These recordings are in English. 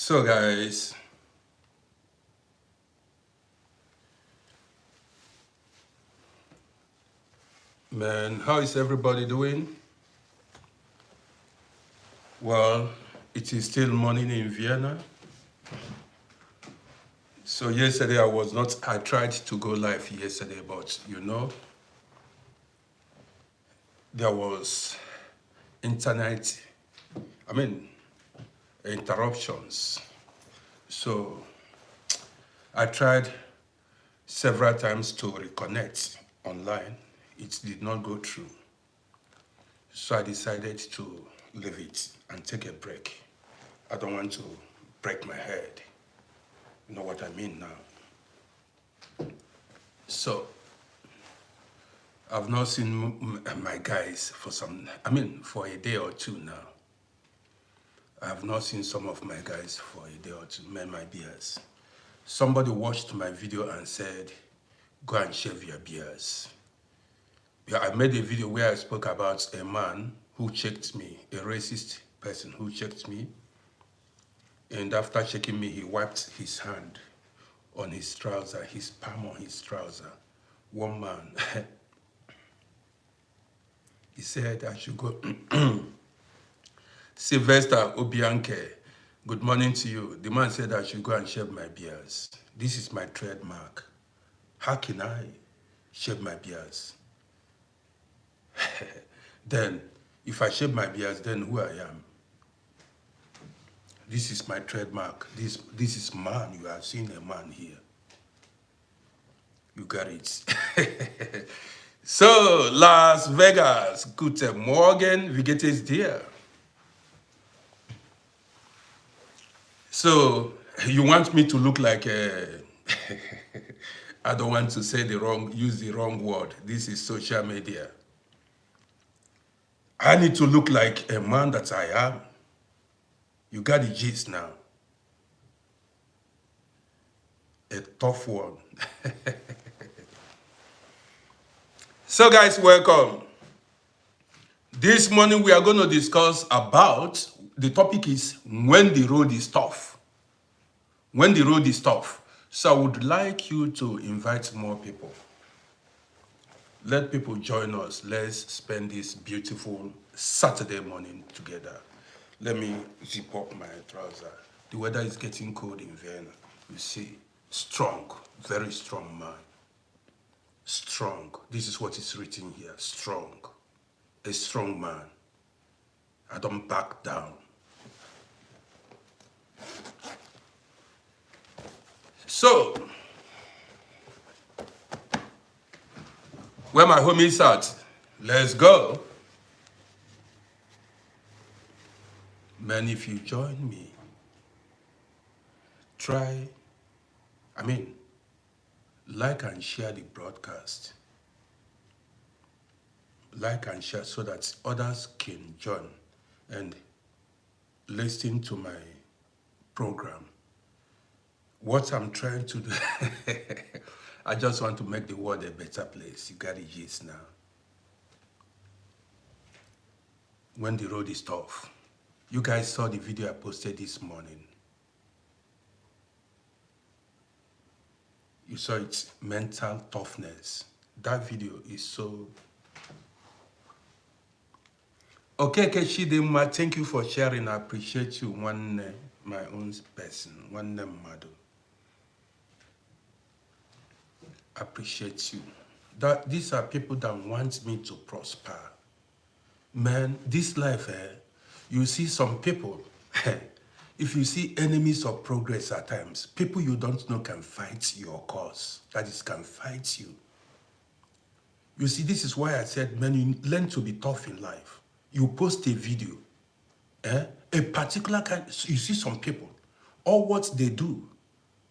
So guys, man, how is everybody doing? Well, it is still morning in Vienna. So yesterday I tried to go live yesterday, but there was internet, I mean, interruptions. So I tried several times to reconnect online. It did not go through. So I decided to leave it and take a break. I don't want to break my head. You know what I mean now. So I've not seen my guys for a day or two now. I have not seen some of my guys for a day or two, my beers. Somebody watched my video and said, go and shave your beers. Yeah, I made a video where I spoke about a man who checked me, a racist person who checked me. And after checking me, he wiped his hand on his trouser, his palm on his trouser. One man, he said I should go. Sylvester Obianke, good morning to you. The man said I should go and shave my beards. This is my trademark. How can I shave my beards? Then, if I shave my beards, then who I am? This is my trademark. This is man. You have seen a man here. You got it. So, Las Vegas, guten Morgen, wie geht es dir? So, you want me to look like a... I don't want to use the wrong word. This is social media. I need to look like a man that I am. You got the gist now. A tough one. So guys, welcome. This morning we are going to discuss about, the topic is when the road is tough. When the road is tough. So I would like you to invite more people. Let people join us. Let's spend this beautiful Saturday morning together. Let me zip up my trouser. The weather is getting cold in Vienna. You see, strong, very strong man. Strong. This is what is written here. Strong. A strong man. I don't back down. So, where my homies at? Let's go. Man, if you join me, like and share the broadcast. Like and share so that others can join and listen to my program. What I'm trying to do, I just want to make the world a better place. You got the gist now. When the road is tough. You guys saw the video I posted this morning. You saw it, mental toughness. That video is so... Okay, Keshidema, thank you for sharing. I appreciate you. My own person, one name, Mado. Appreciate you. These are people that want me to prosper. Man, this life, you see some people, if you see enemies of progress at times, people you don't know can fight your cause. That is, can fight you. You see, this is why I said, man, you learn to be tough in life. You post a video, a particular kind, you see some people, all what they do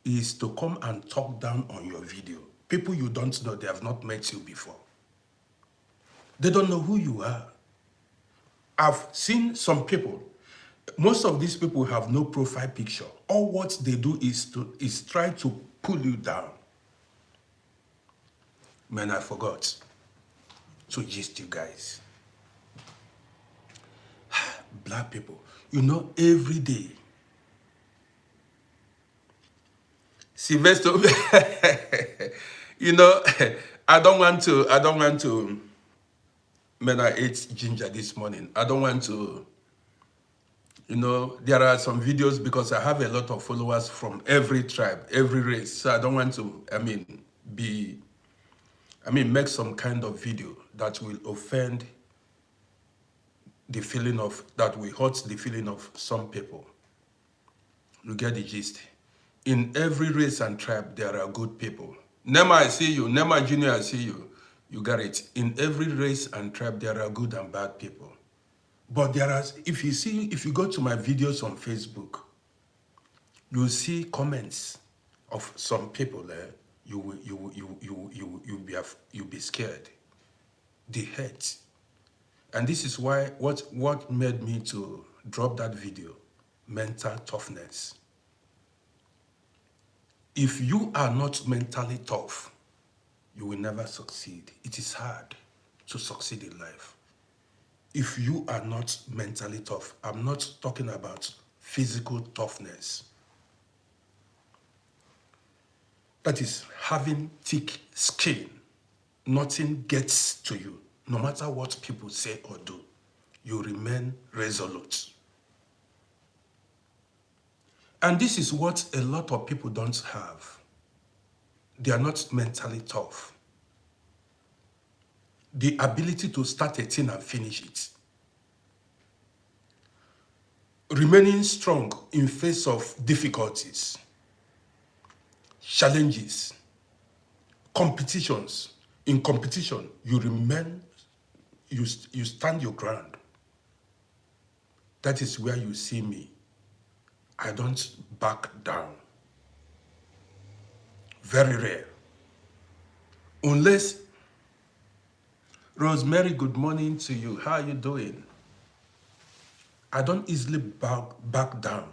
is to come and talk down on your video. People you don't know, they have not met you before. They don't know who you are. I've seen some people, most of these people have no profile picture. All what they do is try to pull you down. Man, I forgot to gist you guys. Black people, you know, every day, Sylvester, you know, I don't want to, man, I ate ginger this morning. I don't want to, you know, there are some videos because I have a lot of followers from every tribe, every race. So I don't want to, make some kind of video that will offend the feeling of, that will hurt the feeling of some people. You get the gist. In every race and tribe, there are good people. Nema, I see you. Nema Junior, I see you. You got it. In every race and tribe, there are good and bad people. But there are, if you go to my videos on Facebook, you'll see comments of some people there. You'll be scared. They hate. And this is why what made me to drop that video, mental toughness. If you are not mentally tough, you will never succeed. It is hard to succeed in life. If you are not mentally tough, I'm not talking about physical toughness. That is having thick skin. Nothing gets to you. No matter what people say or do, you remain resolute. And this is what a lot of people don't have. They are not mentally tough. The ability to start a thing and finish it. Remaining strong in face of difficulties, challenges, competitions. In competition, you remain, you stand your ground. That is where you see me. I don't back down. Very rare. Unless, Rosemary, good morning to you. How are you doing? I don't easily back down.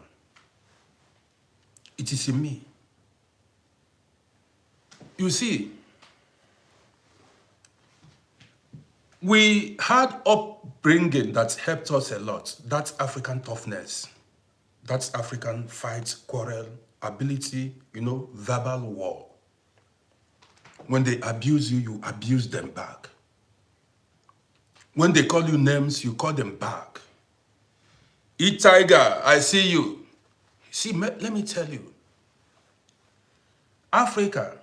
It is in me. You see, we had upbringing that helped us a lot. That's African toughness. That's African fight, quarrel, ability, verbal war. When they abuse you, you abuse them back. When they call you names, you call them back. Eat tiger, I see you. See, let me tell you, Africa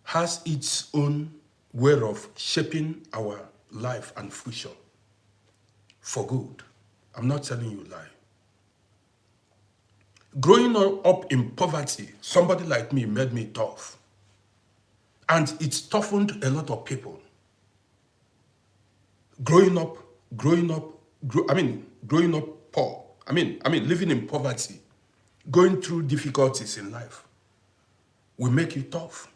has its own way of shaping our life and future for good. I'm not telling you a lie. Growing up in poverty, somebody like me made me tough. And it toughened a lot of people. Growing up poor. Living in poverty, going through difficulties in life will make you tough.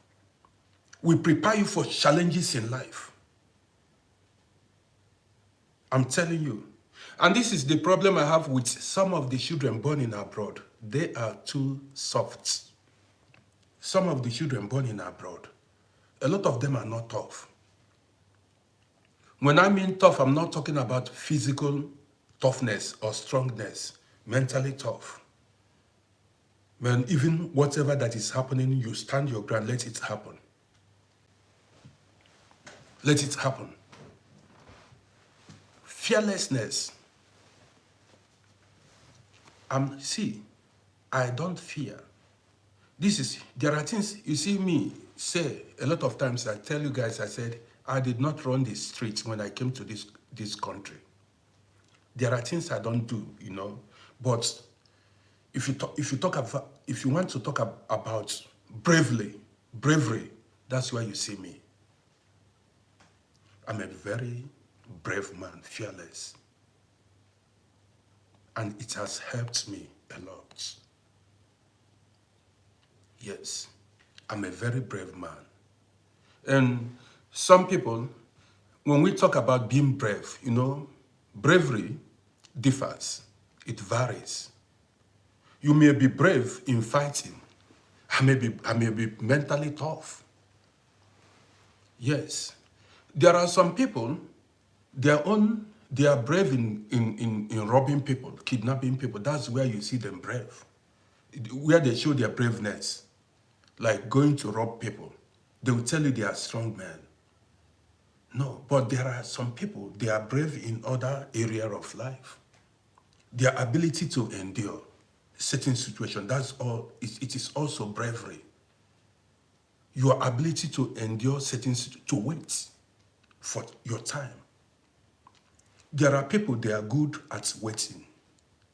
We prepare you for challenges in life. I'm telling you. And this is the problem I have with some of the children born in abroad. They are too soft. Some of the children born in abroad, a lot of them are not tough. When I mean tough, I'm not talking about physical toughness or strongness, mentally tough. When even whatever that is happening, you stand your ground, let it happen. Let it happen. Fearlessness. I don't fear. There are things, you see me say, a lot of times I tell you guys, I said, I did not run the streets when I came to this country. There are things I don't do, but if you want to talk about bravery, that's where you see me. I'm a very brave man, fearless. And it has helped me a lot. Yes, I'm a very brave man. And some people, when we talk about being brave, bravery differs. It varies. You may be brave in fighting. I may be mentally tough. Yes. There are some people, they are brave in robbing people, kidnapping people. That's where you see them brave, where they show their braveness. like going to rob people. They will tell you they are strong men. No, but there are some people, they are brave in other area of life. Their ability to endure certain situations, that's all, it is also bravery. Your ability to endure certain situations, to wait for your time. There are people, they are good at waiting.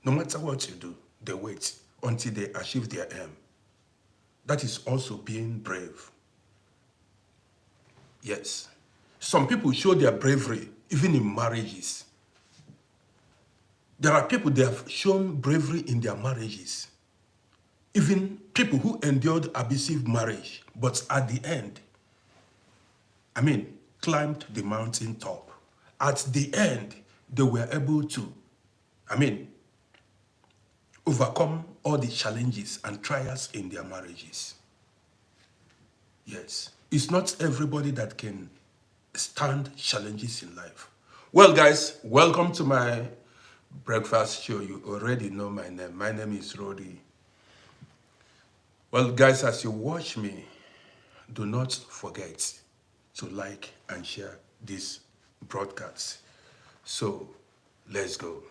No matter what you do, they wait until they achieve their aim. That is also being brave. Yes. Some people show their bravery even in marriages. There are people, they have shown bravery in their marriages. Even people who endured abusive marriage, but at the end, climbed the mountain top. At the end, they were able to, overcome all the challenges and trials in their marriages. Yes. It's not everybody that can stand challenges in life. Well, guys, welcome to my breakfast show. You already know my name. My name is RODDY. Well, guys, as you watch me, do not forget to like and share this broadcast. So, let's go.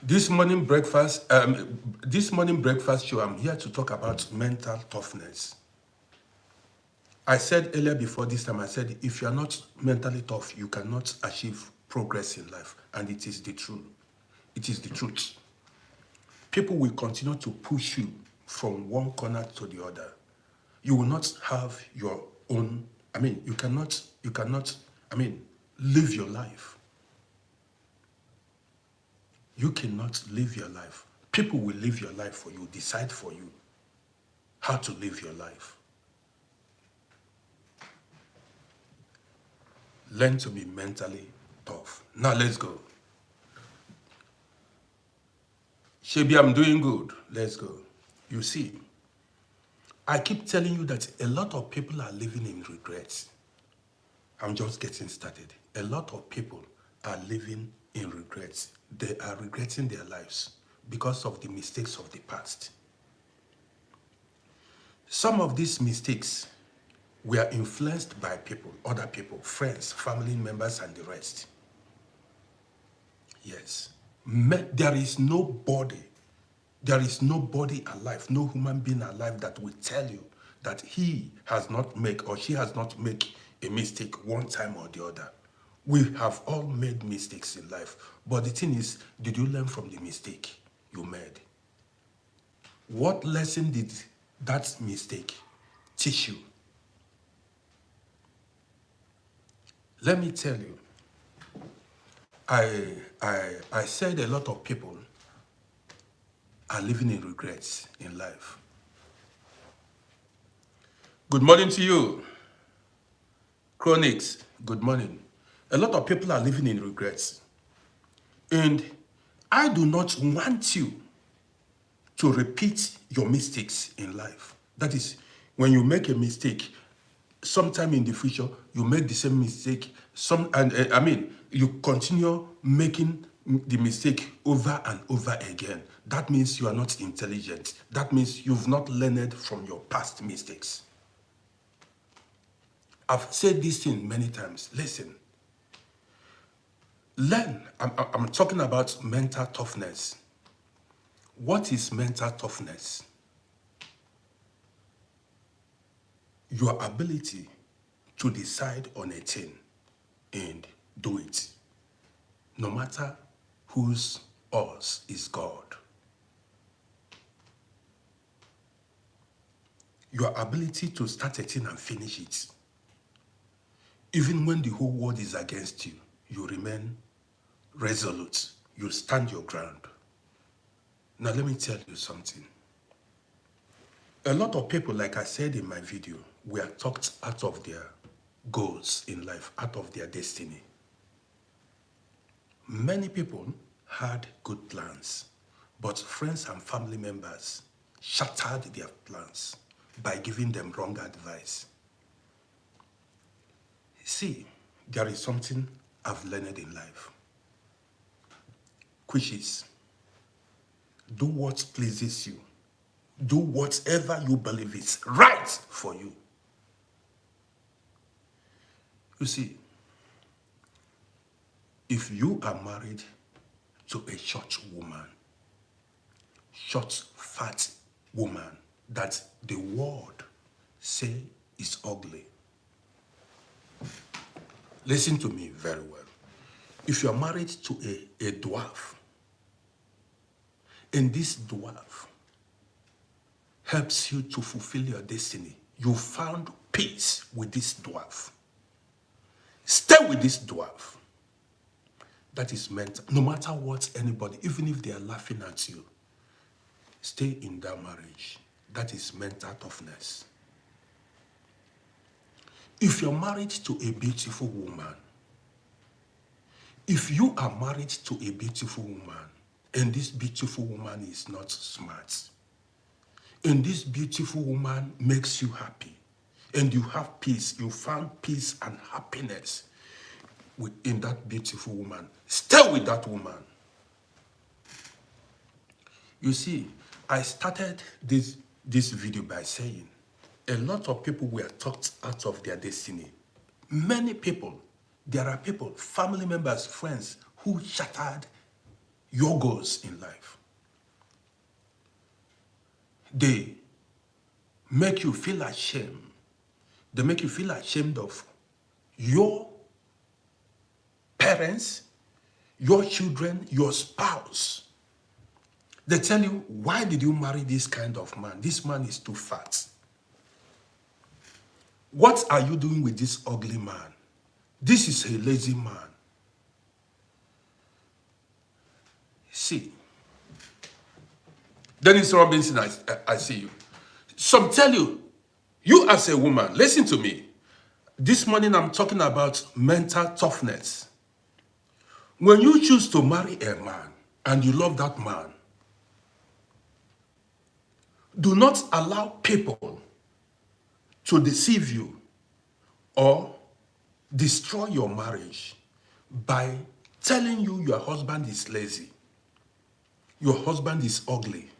This morning breakfast show, I'm here to talk about mental toughness. I said earlier before this time, I said, if you are not mentally tough, you cannot achieve progress in life. And it is the truth. It is the truth. People will continue to push you from one corner to the other. You will not have your own, you cannot, live your life. You cannot live your life. People will live your life for you, decide for you how to live your life. Learn to be mentally tough. Now let's go. Shebi, I'm doing good. Let's go. You see, I keep telling you that a lot of people are living in regrets. I'm just getting started. A lot of people are living in regrets. They are regretting their lives because of the mistakes of the past. Some of these mistakes were influenced by people, other people, friends, family members, and the rest. Yes. There is nobody alive, no human being alive that will tell you that he has not made or she has not made a mistake one time or the other. We have all made mistakes in life. But the thing is, did you learn from the mistake you made? What lesson did that mistake teach you? Let me tell you, I said a lot of people are living in regrets in life. Good morning to you. Chronics, good morning. A lot of people are living in regrets. And I do not want you to repeat your mistakes in life. That is, when you make a mistake, sometime in the future, you make the same mistake. You continue making the mistake over and over again. That means you are not intelligent. That means you've not learned from your past mistakes. I've said this thing many times. Listen. Learn. I'm talking about mental toughness. What is mental toughness? Your ability to decide on a thing and do it, no matter whose us is God. Your ability to start a thing and finish it. Even when the whole world is against you, you remain resolute. You stand your ground. Now let me tell you something. A lot of people, like I said in my video, were talked out of their goals in life, out of their destiny. Many people had good plans, but friends and family members shattered their plans by giving them wrong advice. See, there is something I've learned in life, which is, do what pleases you Do whatever you believe is right for you. You see, if you are married to a short woman, short, fat woman that the world say is ugly, listen to me very well. If you are married to a dwarf, and this dwarf helps you to fulfill your destiny, you found peace with this dwarf. Stay with this dwarf. That is mental. No matter what anybody, even if they are laughing at you, stay in that marriage. That is mental toughness. If you're married to a beautiful woman, if you are married to a beautiful woman, and this beautiful woman is not smart, and this beautiful woman makes you happy, and you have peace, you found peace and happiness in that beautiful woman, stay with that woman. You see, I started this video by saying a lot of people were talked out of their destiny. Many people, there are people, family members, friends, who shattered your goals in life. They make you feel ashamed. They make you feel ashamed of your parents, your children, your spouse. They tell you, why did you marry this kind of man? This man is too fat. What are you doing with this ugly man? This is a lazy man. See, Dennis Robinson, I see you. Some tell you, you as a woman, listen to me. This morning I'm talking about mental toughness. When you choose to marry a man and you love that man, do not allow people to deceive you or destroy your marriage by telling you your husband is lazy, your husband is ugly,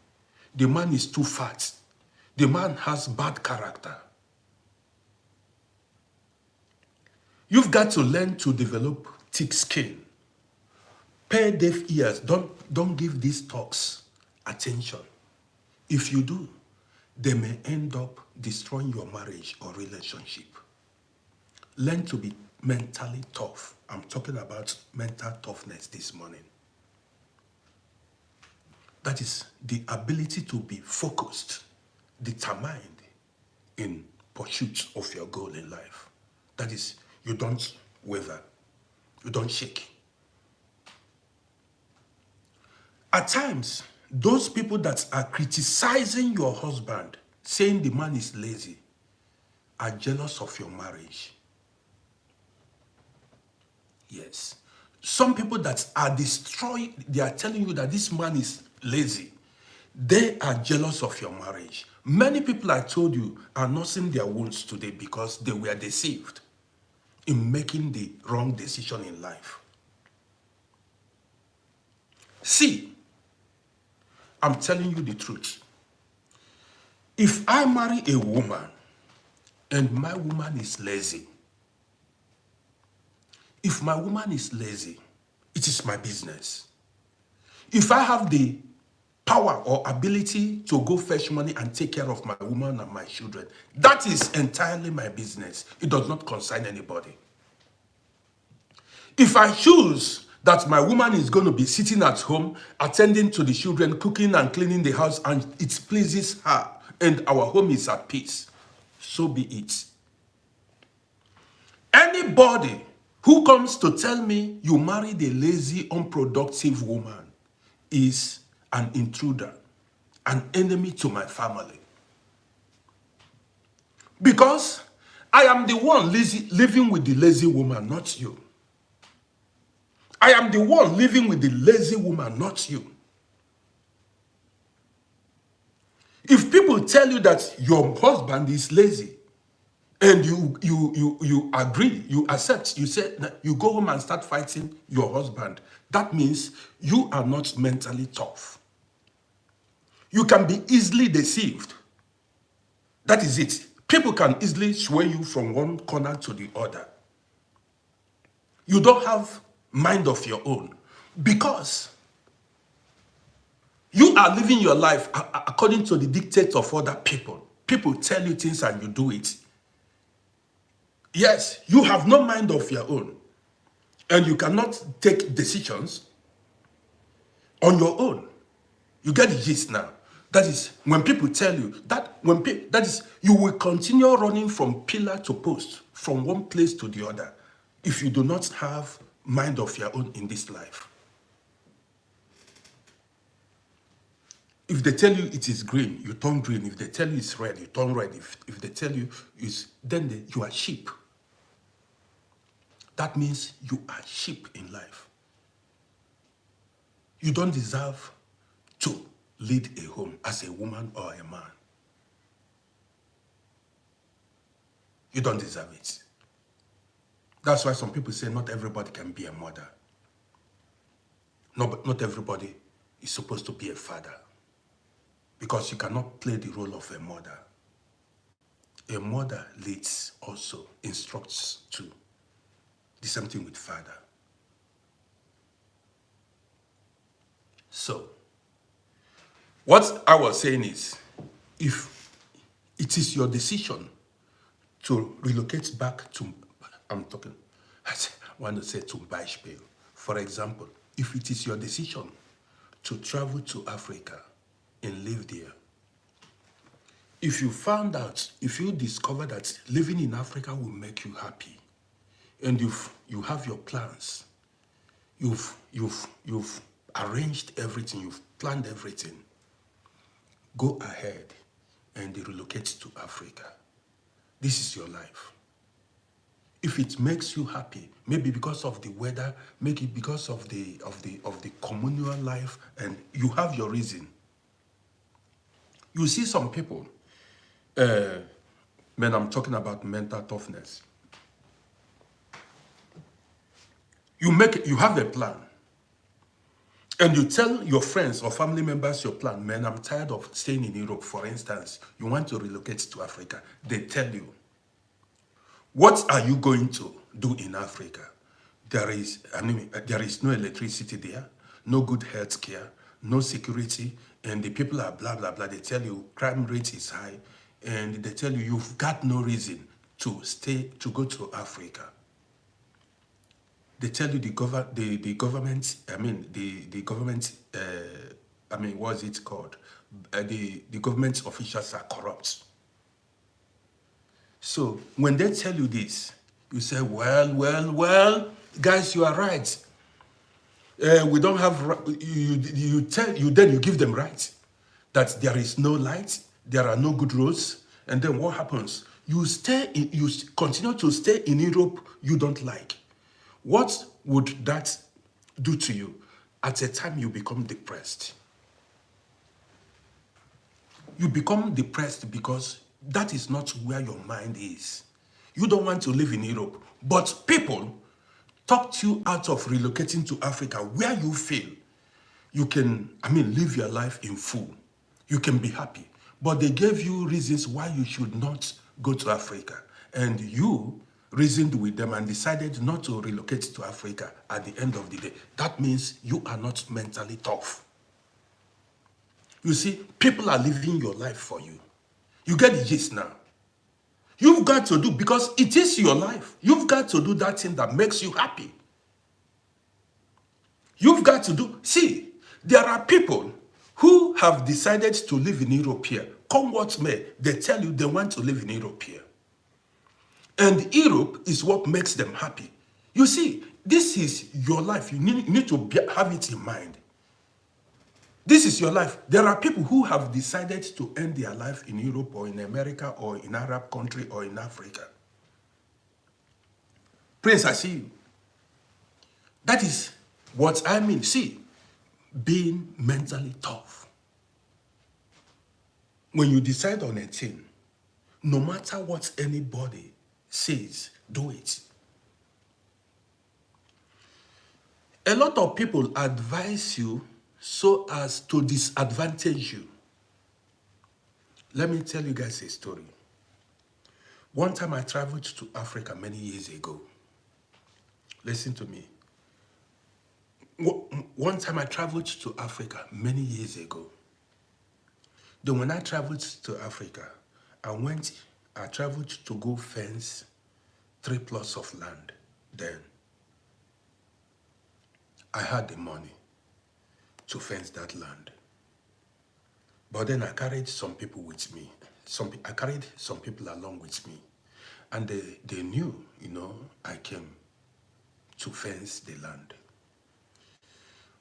the man is too fat, the man has bad character. You've got to learn to develop thick skin. Pay deaf ears. Don't give these talks attention. If you do, they may end up destroying your marriage or relationship. Learn to be mentally tough. I'm talking about mental toughness this morning. That is the ability to be focused, determined in pursuit of your goal in life. That is, you don't waver, you don't shake. At times, those people that are criticizing your husband, saying the man is lazy, are jealous of your marriage. Yes. Some people that are destroying, they are telling you that this man is lazy. They are jealous of your marriage. Many people, I told you, are nursing their wounds today because they were deceived in making the wrong decision in life. See, I'm telling you the truth. If I marry a woman and my woman is lazy, if my woman is lazy, it is my business. If I have the power or ability to go fetch money and take care of my woman and my children, that is entirely my business. It does not concern anybody. If I choose that my woman is going to be sitting at home, attending to the children, cooking and cleaning the house, and it pleases her, and our home is at peace, so be it. Anybody who comes to tell me you married a lazy, unproductive woman is an intruder, an enemy to my family. Because I am the one living with the lazy woman, not you. I am the one living with the lazy woman, not you. If people tell you that your husband is lazy, and you agree, you accept, you say, you go home and start fighting your husband, that means you are not mentally tough. You can be easily deceived. That is it. People can easily sway you from one corner to the other. You don't have mind of your own because you are living your life according to the dictates of other people. People tell you things and you do it. Yes, you have no mind of your own and you cannot take decisions on your own. You get the gist now. That is when people tell you that that is you will continue running from pillar to post, from one place to the other, if you do not have mind of your own in this life. If they tell you it is green, you turn green. If they tell you it's red, you turn red. If they tell you it's, then you are sheep. That means you are sheep in life. You don't deserve to lead a home as a woman or a man. You don't deserve it. That's why some people say not everybody can be a mother. No, not everybody is supposed to be a father. Because you cannot play the role of a mother. A mother leads also, instructs too. The same thing with father. So, what I was saying is, if it is your decision to relocate back to, I want to say to Beispiel. For example, if it is your decision to travel to Africa and live there, if you found out, if you discover that living in Africa will make you happy, and you have your plans, you've arranged everything, you've planned everything, go ahead and relocate to Africa. This is your life. If it makes you happy, maybe because of the weather, maybe because of the communal life, and you have your reason. You see some people, man, I'm talking about mental toughness. You have a plan, and you tell your friends or family members your plan. Man, I'm tired of staying in Europe, for instance. You want to relocate to Africa. They tell you, what are you going to do in Africa? There is no electricity there, no good health care, no security, and the people are blah, blah, blah. They tell you crime rate is high, and they tell you you've got no reason to go to Africa. They tell you the government, what's it called? The government officials are corrupt. So when they tell you this, you say, well, guys, you are right. We don't have, then you give them right. That there is no light, there are no good roads, and then what happens? You continue to stay in Europe you don't like. What would that do to you? At a time you become depressed. You become depressed because that is not where your mind is. You don't want to live in Europe, but people talked you out of relocating to Africa where you feel you can, live your life in full. You can be happy. But they gave you reasons why you should not go to Africa. And you reasoned with them and decided not to relocate to Africa at the end of the day. That means you are not mentally tough. You see, people are living your life for you. You get the gist now. You've got to do, because it is your life. You've got to do that thing that makes you happy. You've got to do, see, there are people who have decided to live in Europe here. Come what may, they tell you they want to live in Europe here. And Europe is what makes them happy. You see, this is your life. You need to have it in mind. This is your life. There are people who have decided to end their life in Europe or in America or in Arab country or in Africa. Prince, I see you. That is what I mean. See, being mentally tough. When you decide on a thing, no matter what anybody says, do it. A lot of people advise you so as to disadvantage you. Let me tell you guys a story. One time I traveled to Africa many years ago. Listen to me. One time I traveled to Africa many years ago. Then when I traveled to Africa, I traveled to go fence 3 plots of land. Then I had the money to fence that land. But then I carried some people with me. I carried some people along with me. And they knew, I came to fence the land.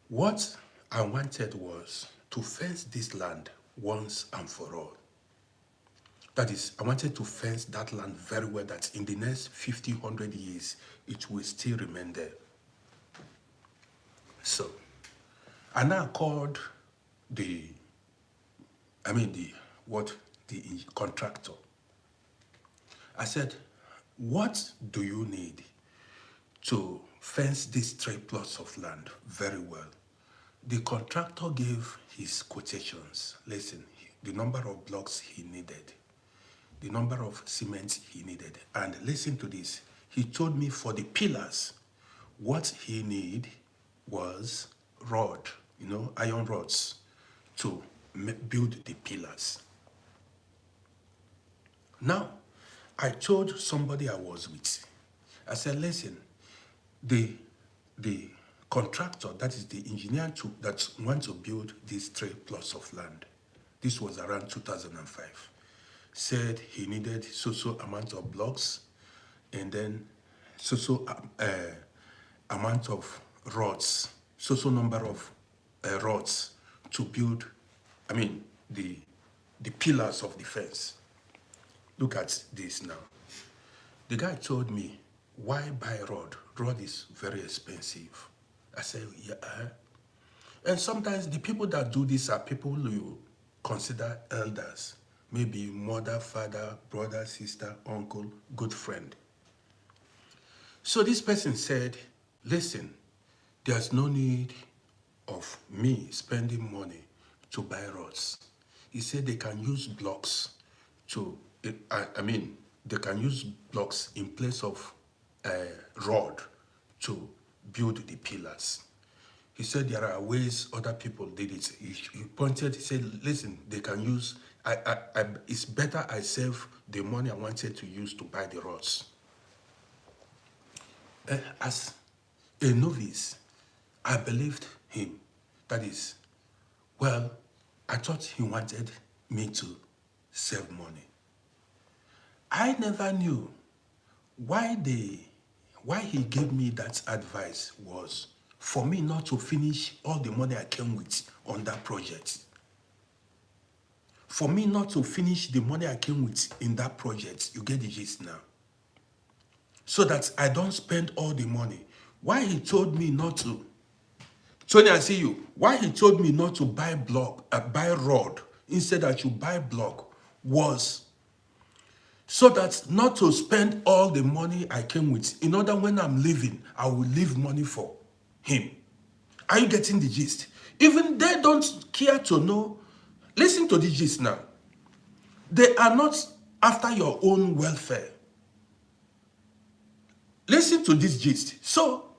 What I wanted was to fence this land once and for all. That is, I wanted to fence that land very well, that in the next 50, 100 years, it will still remain there. So, I now called the contractor. I said, what do you need to fence these 3 plots of land very well? The contractor gave his quotations. Listen, the number of blocks he needed, the number of cement he needed. And listen to this. He told me for the pillars, what he needed was iron rods to build the pillars. Now, I told somebody I was with, I said, listen, the contractor, that is the engineer that wants to build these 3 plots of land, this was around 2005, said he needed so amount of blocks and then so amount of rods, so number of rods to build, the pillars of the fence. Look at this now. The guy told me, why buy rod? Rod is very expensive. I said, yeah. And sometimes the people that do this are people you consider elders. Maybe mother, father, brother, sister, uncle, good friend. So this person said, listen, there's no need of me spending money to buy rods. He said they can use blocks they can use blocks in place of rod to build the pillars. He said there are ways other people did it. He pointed, he said, listen, they can use, it's better I save the money I wanted to use to buy the rods. As a novice, I believed him. That is, well, I thought he wanted me to save money. I never knew why he gave me that advice was for me not to finish all the money I came with on that project. For me not to finish the money I came with in that project, you get the gist now. So that I don't spend all the money. Why he told me not to, Tony, I see you. Why he told me not to buy buy rod, instead that you buy block, was so that not to spend all the money I came with. In order, when I'm leaving, I will leave money for him. Are you getting the gist? Even they don't care to know. Listen to the gist now. They are not after your own welfare. Listen to this gist. So,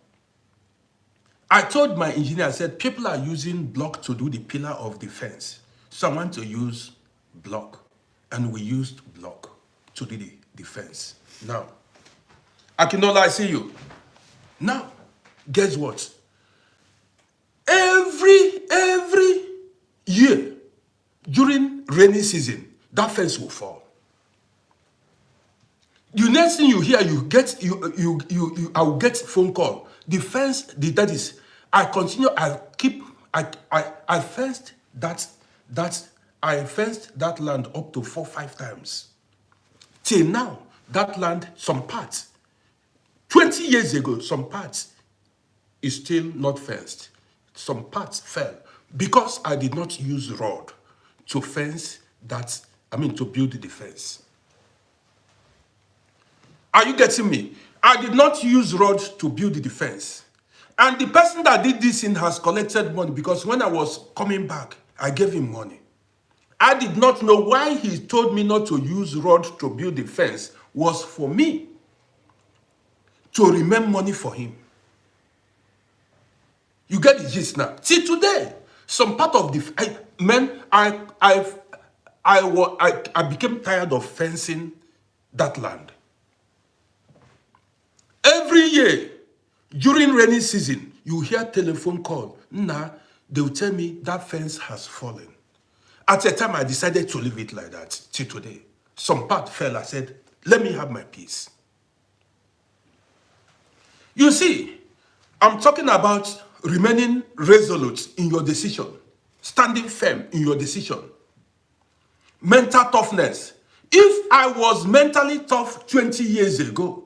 I told my engineer, I said, people are using block to do the pillar of the fence. So I want to use block. And we used block to do the fence. Now, Akinola, I see you. Now, guess what? Every year, during rainy season, that fence will fall. The next thing you hear, I will get phone call. The fence, that is, I fenced I fenced that land up to 4 or 5 times. Till now, that land, some parts, 20 years ago, some parts is still not fenced. Some parts fell because I did not use rod to fence that, to build the fence. Are you getting me? I did not use rod to build the fence. And the person that did this thing has collected money because when I was coming back, I gave him money. I did not know why he told me not to use rod to build the fence was for me to remain money for him. You get the gist now. See, today, some part of the I became tired of fencing that land. Every year, during rainy season, you hear telephone call. Nah, they will tell me that fence has fallen. At a time, I decided to leave it like that till today. Some part fell. I said, let me have my peace. You see, I'm talking about remaining resolute in your decision, standing firm in your decision, mental toughness. If I was mentally tough 20 years ago,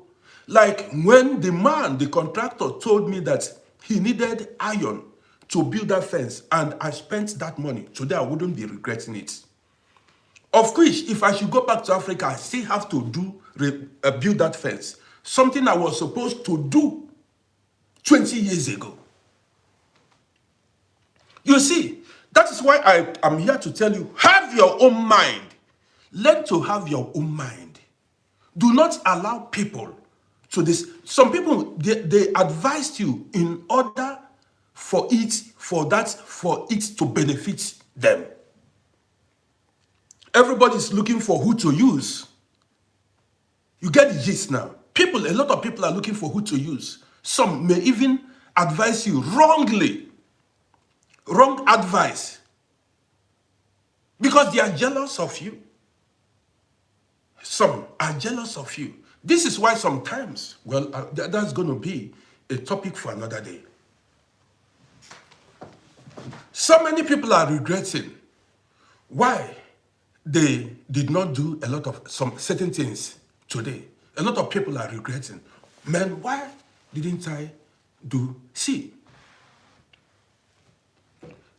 like when the contractor told me that he needed iron to build that fence and I spent that money, today I wouldn't be regretting it. Of course, if I should go back to Africa, I still have to build that fence. Something I was supposed to do 20 years ago. You see, that is why I am here to tell you, have your own mind. Learn to have your own mind. Do not allow people to this. Some people, they advised you in order for it to benefit them. Everybody's looking for who to use. You get the gist now. A lot of people are looking for who to use. Some may even advise you wrongly. Wrong advice. Because they are jealous of you. Some are jealous of you. This is why sometimes, that's going to be a topic for another day. So many people are regretting why they did not do a lot of some certain things today. A lot of people are regretting, man, why didn't I do? See,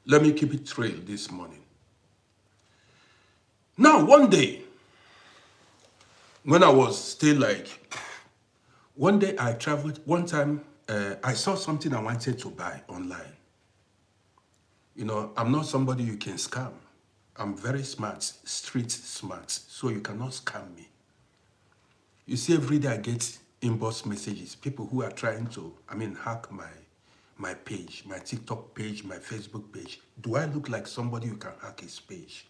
let me keep it real this morning. Now, one day, when I was still one day I traveled, one time I saw something I wanted to buy online. You know, I'm not somebody you can scam. I'm very smart, street smart, so you cannot scam me. You see, every day I get inbox messages, people who are trying to, hack my page, my TikTok page, my Facebook page. Do I look like somebody who can hack his page?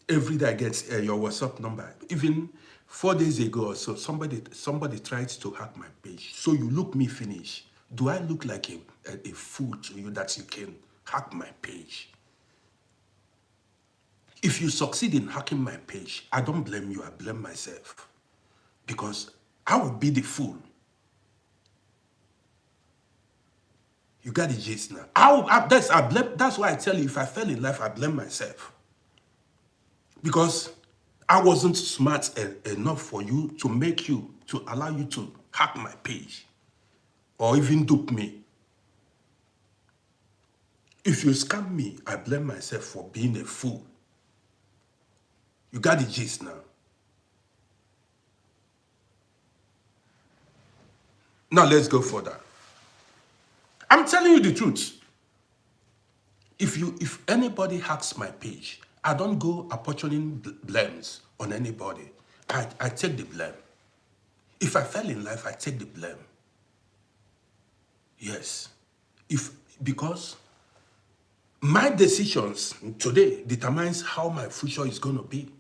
Every day I get your WhatsApp number. Even 4 days ago or so, somebody tried to hack my page. So you look me finish. Do I look like a fool to you that you can hack my page? If you succeed in hacking my page, I don't blame you, I blame myself. Because I would be the fool. You got the gist now. That's why I tell you, if I fail in life, I blame myself. Because I wasn't smart enough for you to allow you to hack my page or even dupe me. If you scam me, I blame myself for being a fool. You got the gist now. Now let's go further. I'm telling you the truth. If anybody hacks my page, I don't go apportioning blames on anybody. I take the blame. If I fail in life, I take the blame. Yes. Because my decisions today determines how my future is going to be.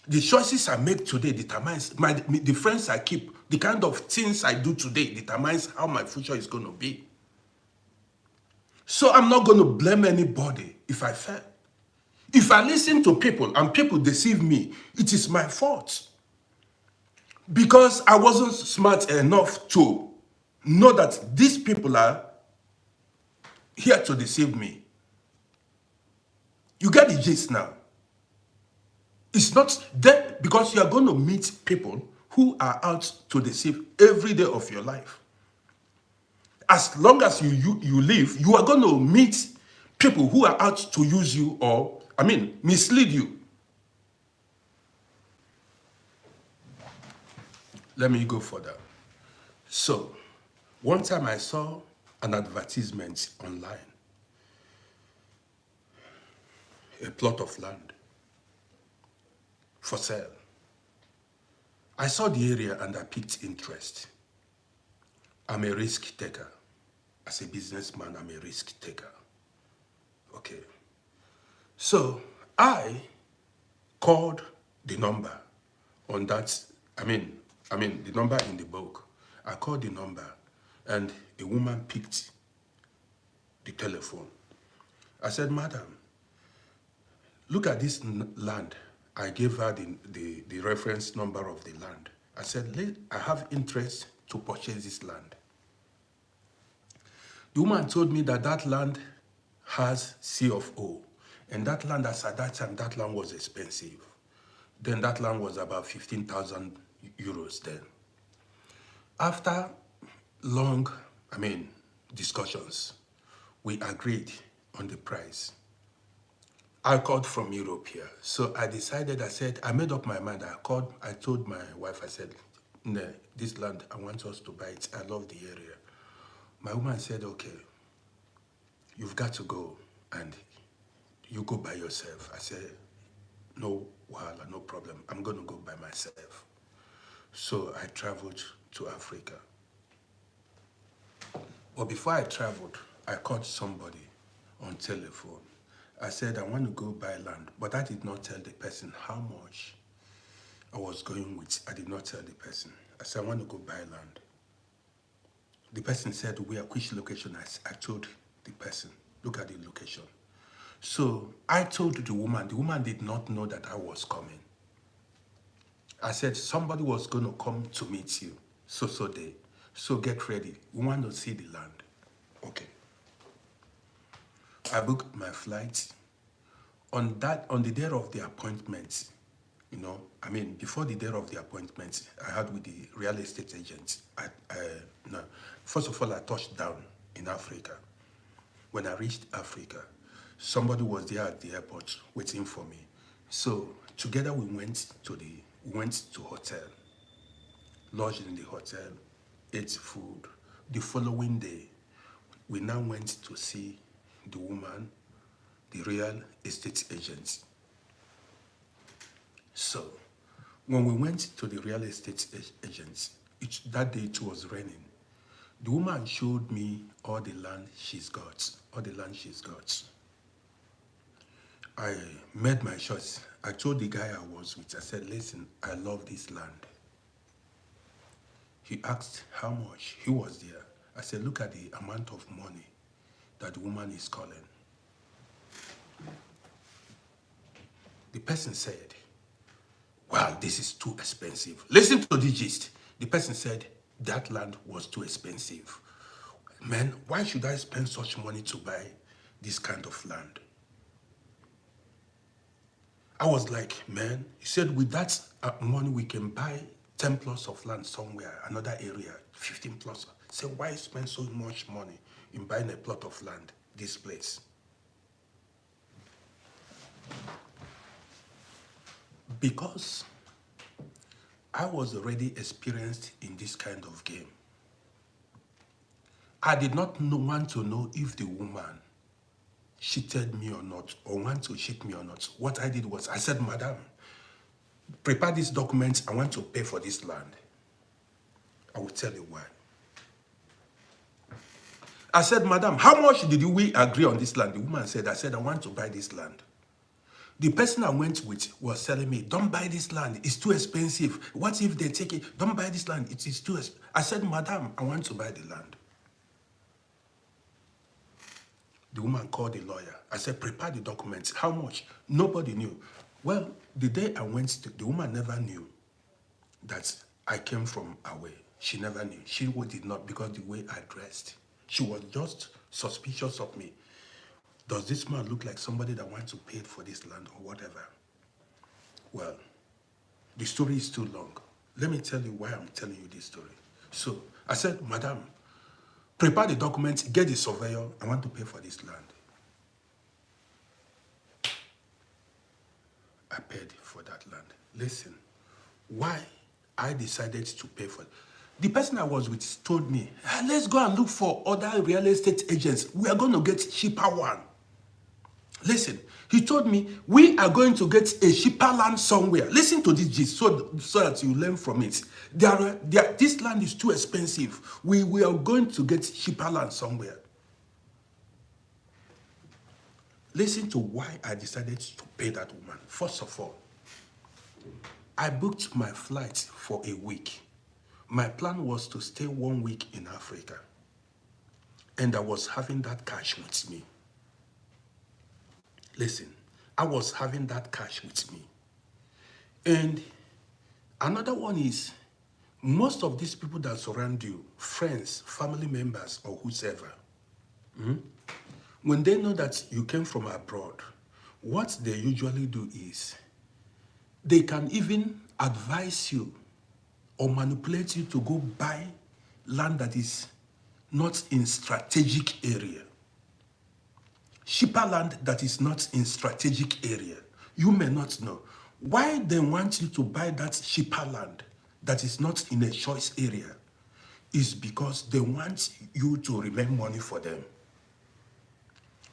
The choices I make today determines the friends I keep, the kind of things I do today determines how my future is going to be. So I'm not going to blame anybody if I fail. If I listen to people and people deceive me, it is my fault. Because I wasn't smart enough to know that these people are here to deceive me. You get the gist now. It's not that because you are going to meet people who are out to deceive every day of your life. As long as you live, you are going to meet people who are out to use you or, mislead you. Let me go further. So, one time I saw an advertisement online. a plot of land for sale. I saw the area and I piqued interest. I'm a risk taker. As a businessman, I'm a risk taker. Okay. So I called the number on that, I mean the number in the book. I called the number and a woman picked the telephone. I said, madam, look at this land. I gave her the reference number of the land. I said, I have interest to purchase this land. The woman told me that that land has C of O. And that land, as at that time, that land was expensive. Then that land was about 15,000 euros then. After long, discussions, we agreed on the price. I called from Europe here. So I decided, I made up my mind. I told my wife, I said, no, this land, I want us to buy it. I love the area. My woman said, okay, you've got to go and you go by yourself. I said, no, wahala, no problem. I'm going to go by myself. So I traveled to Africa. But before I traveled, I called somebody on telephone. I said, I want to go buy land, but I did not tell the person how much I was going with. I did not tell the person. I said, I want to go buy land. The person said, which location? I told the person, look at the location. So I told the woman did not know that I was coming. I said, somebody was going to come to meet you, so day. So get ready. We want to see the land. Okay. I booked my flight. On the day of the appointment, before the day of the appointment, I had with the real estate agent. First of all, I touched down in Africa. When I reached Africa, somebody was there at the airport waiting for me. So together we went to hotel, lodged in the hotel, ate food. The following day, we now went to see the woman, the real estate agent. So when we went to the real estate agent, that day it was raining. The woman showed me all the land she's got, I made my choice. I told the guy I was with, I said, listen, I love this land. He asked how much. He was there. I said, look at the amount of money that the woman is calling. The person said, well, this is too expensive. Listen to the gist. The person said, that land was too expensive. Man, why should I spend such money to buy this kind of land? I was like, man, he said, with that money, we can buy 10 plots of land somewhere, another area, 15 plots. I said, why spend so much money in buying a plot of land, this place? Because I was already experienced in this kind of game. I did not want to know if the woman cheated me or not, or want to cheat me or not. What I did was, I said, madam, prepare these documents. I want to pay for this land. I will tell you why. I said, madam, how much did we agree on this land? The woman said, I want to buy this land. The person I went with was telling me, don't buy this land. It's too expensive. What if they take it? Don't buy this land. It is too expensive. I said, madam, I want to buy the land. The woman called the lawyer. I said, prepare the documents. How much? Nobody knew. Well, the day I went, the woman never knew that I came from away. She never knew. She did not, because the way I dressed. She was just suspicious of me. Does this man look like somebody that wants to pay for this land or whatever? Well, the story is too long. Let me tell you why I'm telling you this story. So I said, madam, prepare the documents, get the surveyor. I want to pay for this land. I paid for that land. Listen, why I decided to pay for it. The person I was with told me, let's go and look for other real estate agents. We are going to get cheaper one. Listen, he told me, we are going to get a cheaper land somewhere. Listen to this gist so that you learn from it. This land is too expensive. We are going to get cheaper land somewhere. Listen to why I decided to pay that woman. First of all, I booked my flight for a week. My plan was to stay 1 week in Africa. And I was having that cash with me. Listen, I was having that cash with me. And another one is, most of these people that surround you, friends, family members, or whoever, when they know that you came from abroad, what they usually do is, they can even advise you or manipulate you to go buy land that is not in strategic area. Cheaper land that is not in strategic area. You may not know. Why they want you to buy that cheaper land that is not in a choice area is because they want you to remain money for them.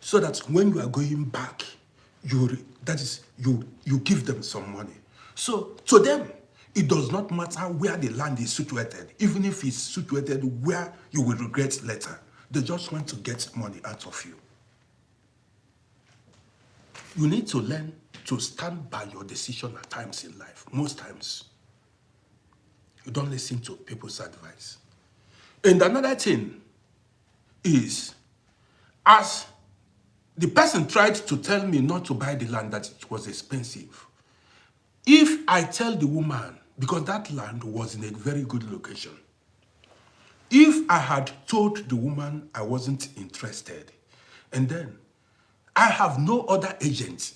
So that when you are going back, you give them some money. So to them, it does not matter where the land is situated, even if it's situated where you will regret later. They just want to get money out of you. You need to learn to stand by your decision at times in life. Most times, you don't listen to people's advice. And another thing is, as the person tried to tell me not to buy the land, that it was expensive, if I tell the woman, because that land was in a very good location, if I had told the woman I wasn't interested, and then I have no other agent,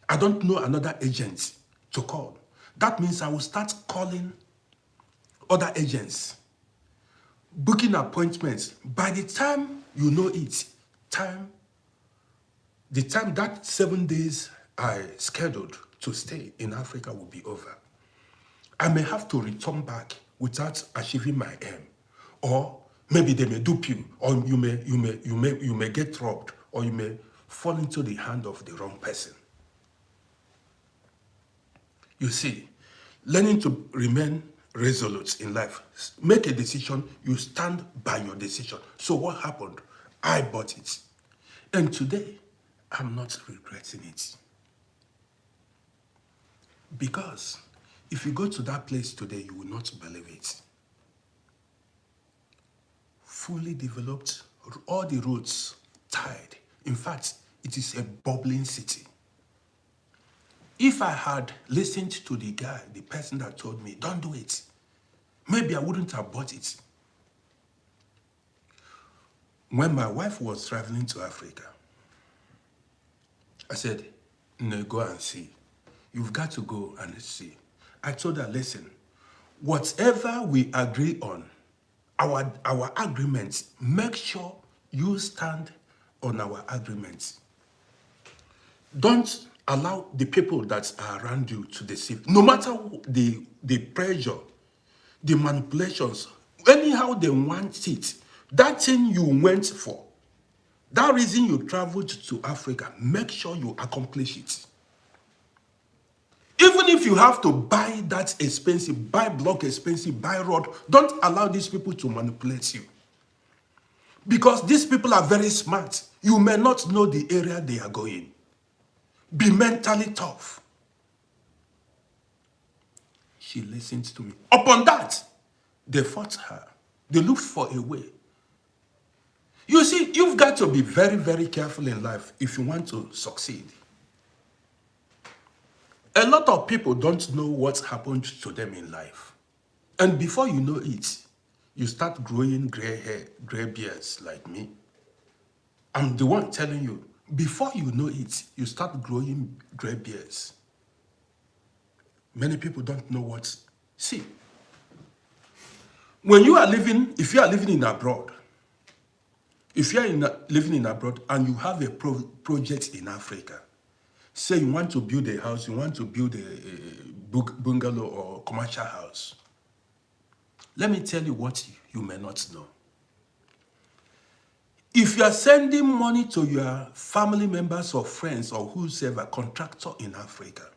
I don't know another agent to call, that means I will start calling other agents, booking appointments. By the time you know it, the time that 7 days I scheduled to stay in Africa will be over. I may have to return back without achieving my aim. Or maybe they may dupe you, or you may get robbed, or you may fall into the hand of the wrong person. You see, learning to remain resolute in life, make a decision, you stand by your decision. So what happened? I bought it. And today, I'm not regretting it. Because if you go to that place today, you will not believe it. Fully developed, all the roads tied. In fact, it is a bubbling city. If I had listened to the guy, the person that told me, don't do it, maybe I wouldn't have bought it. When my wife was traveling to Africa, I said, no, go and see. You've got to go and see. I told her, listen, whatever we agree on, our agreements, make sure you stand on our agreements. Don't allow the people that are around you to deceive. No matter the pressure, the manipulations, anyhow they want it, that thing you went for, that reason you traveled to Africa, make sure you accomplish it. Even if you have to buy that expensive, buy block expensive, buy rod, don't allow these people to manipulate you. Because these people are very smart. You may not know the area they are going. Be mentally tough. She listened to me. Upon that, they fought her. They looked for a way. You see, you've got to be very, very careful in life if you want to succeed. A lot of people don't know what's happened to them in life. And before you know it, you start growing gray hair, gray beards like me. I'm the one telling you, before you know it, you start growing gray beards. Many people don't know what. See, when you are living, if you are living in abroad, if you are living in abroad and you have a project in Africa, say you want to build a house, you want to build a bungalow or commercial house, let me tell you what you may not know. If you are sending money to your family members or friends or whosoever, contractor in Africa,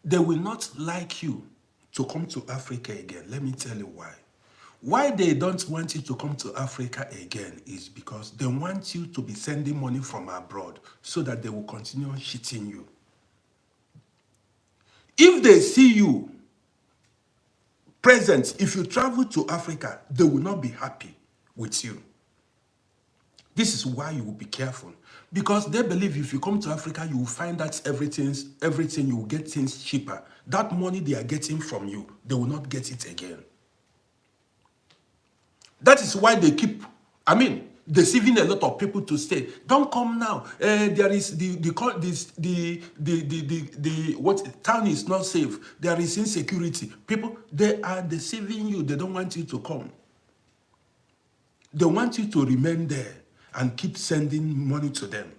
they will not like you to come to Africa again. Let me tell you why. Why they don't want you to come to Africa again is because they want you to be sending money from abroad so that they will continue cheating you. If they see you present, if you travel to Africa, they will not be happy with you. This is why you will be careful. Because they believe if you come to Africa, you will find that everything, you will get things cheaper. That money they are getting from you, they will not get it again. That is why they keep, deceiving a lot of people to stay. Don't come now. There is what town is not safe. There is insecurity. People, they are deceiving you. They don't want you to come. They want you to remain there and keep sending money to them.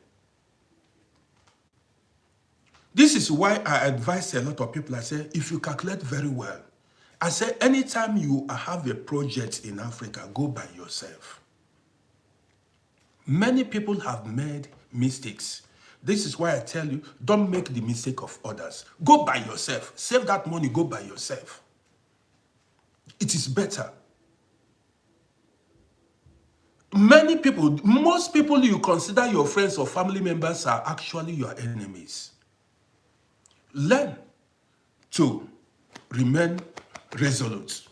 This is why I advise a lot of people. I say, if you calculate very well, I say, anytime you have a project in Africa, go by yourself. Many people have made mistakes. This is why I tell you, don't make the mistake of others. Go by yourself. Save that money, go by yourself. It is better. Many people, most people you consider your friends or family members are actually your enemies. Learn to remain resolute.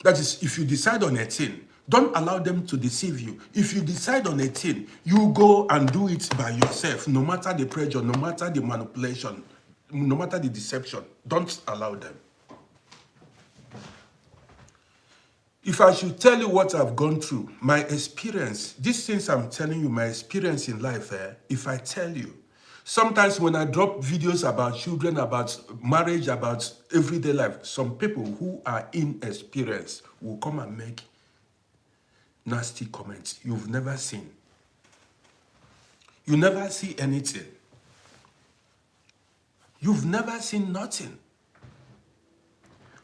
That is, if you decide on a thing, don't allow them to deceive you. If you decide on a thing, you go and do it by yourself, no matter the pressure, no matter the manipulation, no matter the deception. Don't allow them. If I should tell you what I've gone through, my experience, these things I'm telling you, my experience in life, if I tell you, sometimes when I drop videos about children, about marriage, about everyday life, some people who are inexperienced will come and make nasty comments you've never seen. You never see anything. You've never seen nothing.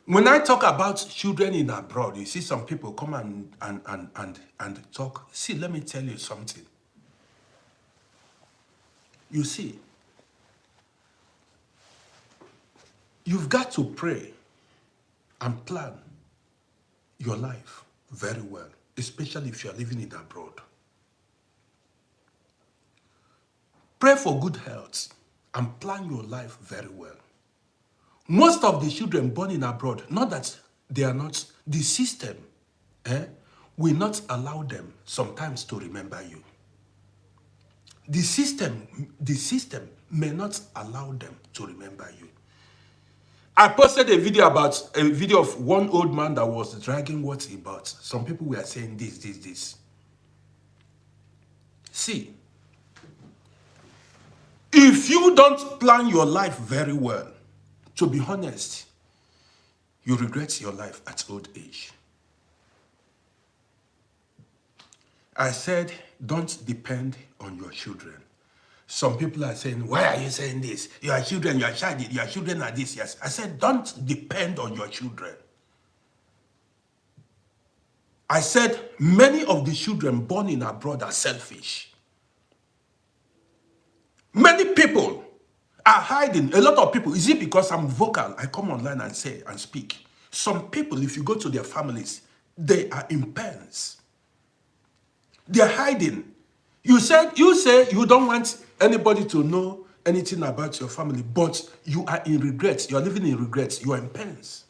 When I talk about children in abroad, you see some people come and talk. See, let me tell you something. You see, you've got to pray and plan your life very well, especially if you're living in abroad. Pray for good health and plan your life very well. Most of the children born in abroad, not that they are not, the system will not allow them sometimes to remember you. The system may not allow them to remember you. I posted a video of one old man that was dragging what he bought. Some people were saying this. See, if you don't plan your life very well, to be honest, you regret your life at old age. I said, don't depend on your children. Some people are saying, why are you saying this? Your children, your children are this. Yes. I said, don't depend on your children. I said, many of the children born in abroad are selfish. Many people are hiding. A lot of people, is it because I'm vocal? I come online and say and speak. Some people, if you go to their families, they are in pens. They are hiding. You say you don't want anybody to know anything about your family, but you are in regrets. You are living in regrets. You are in pens.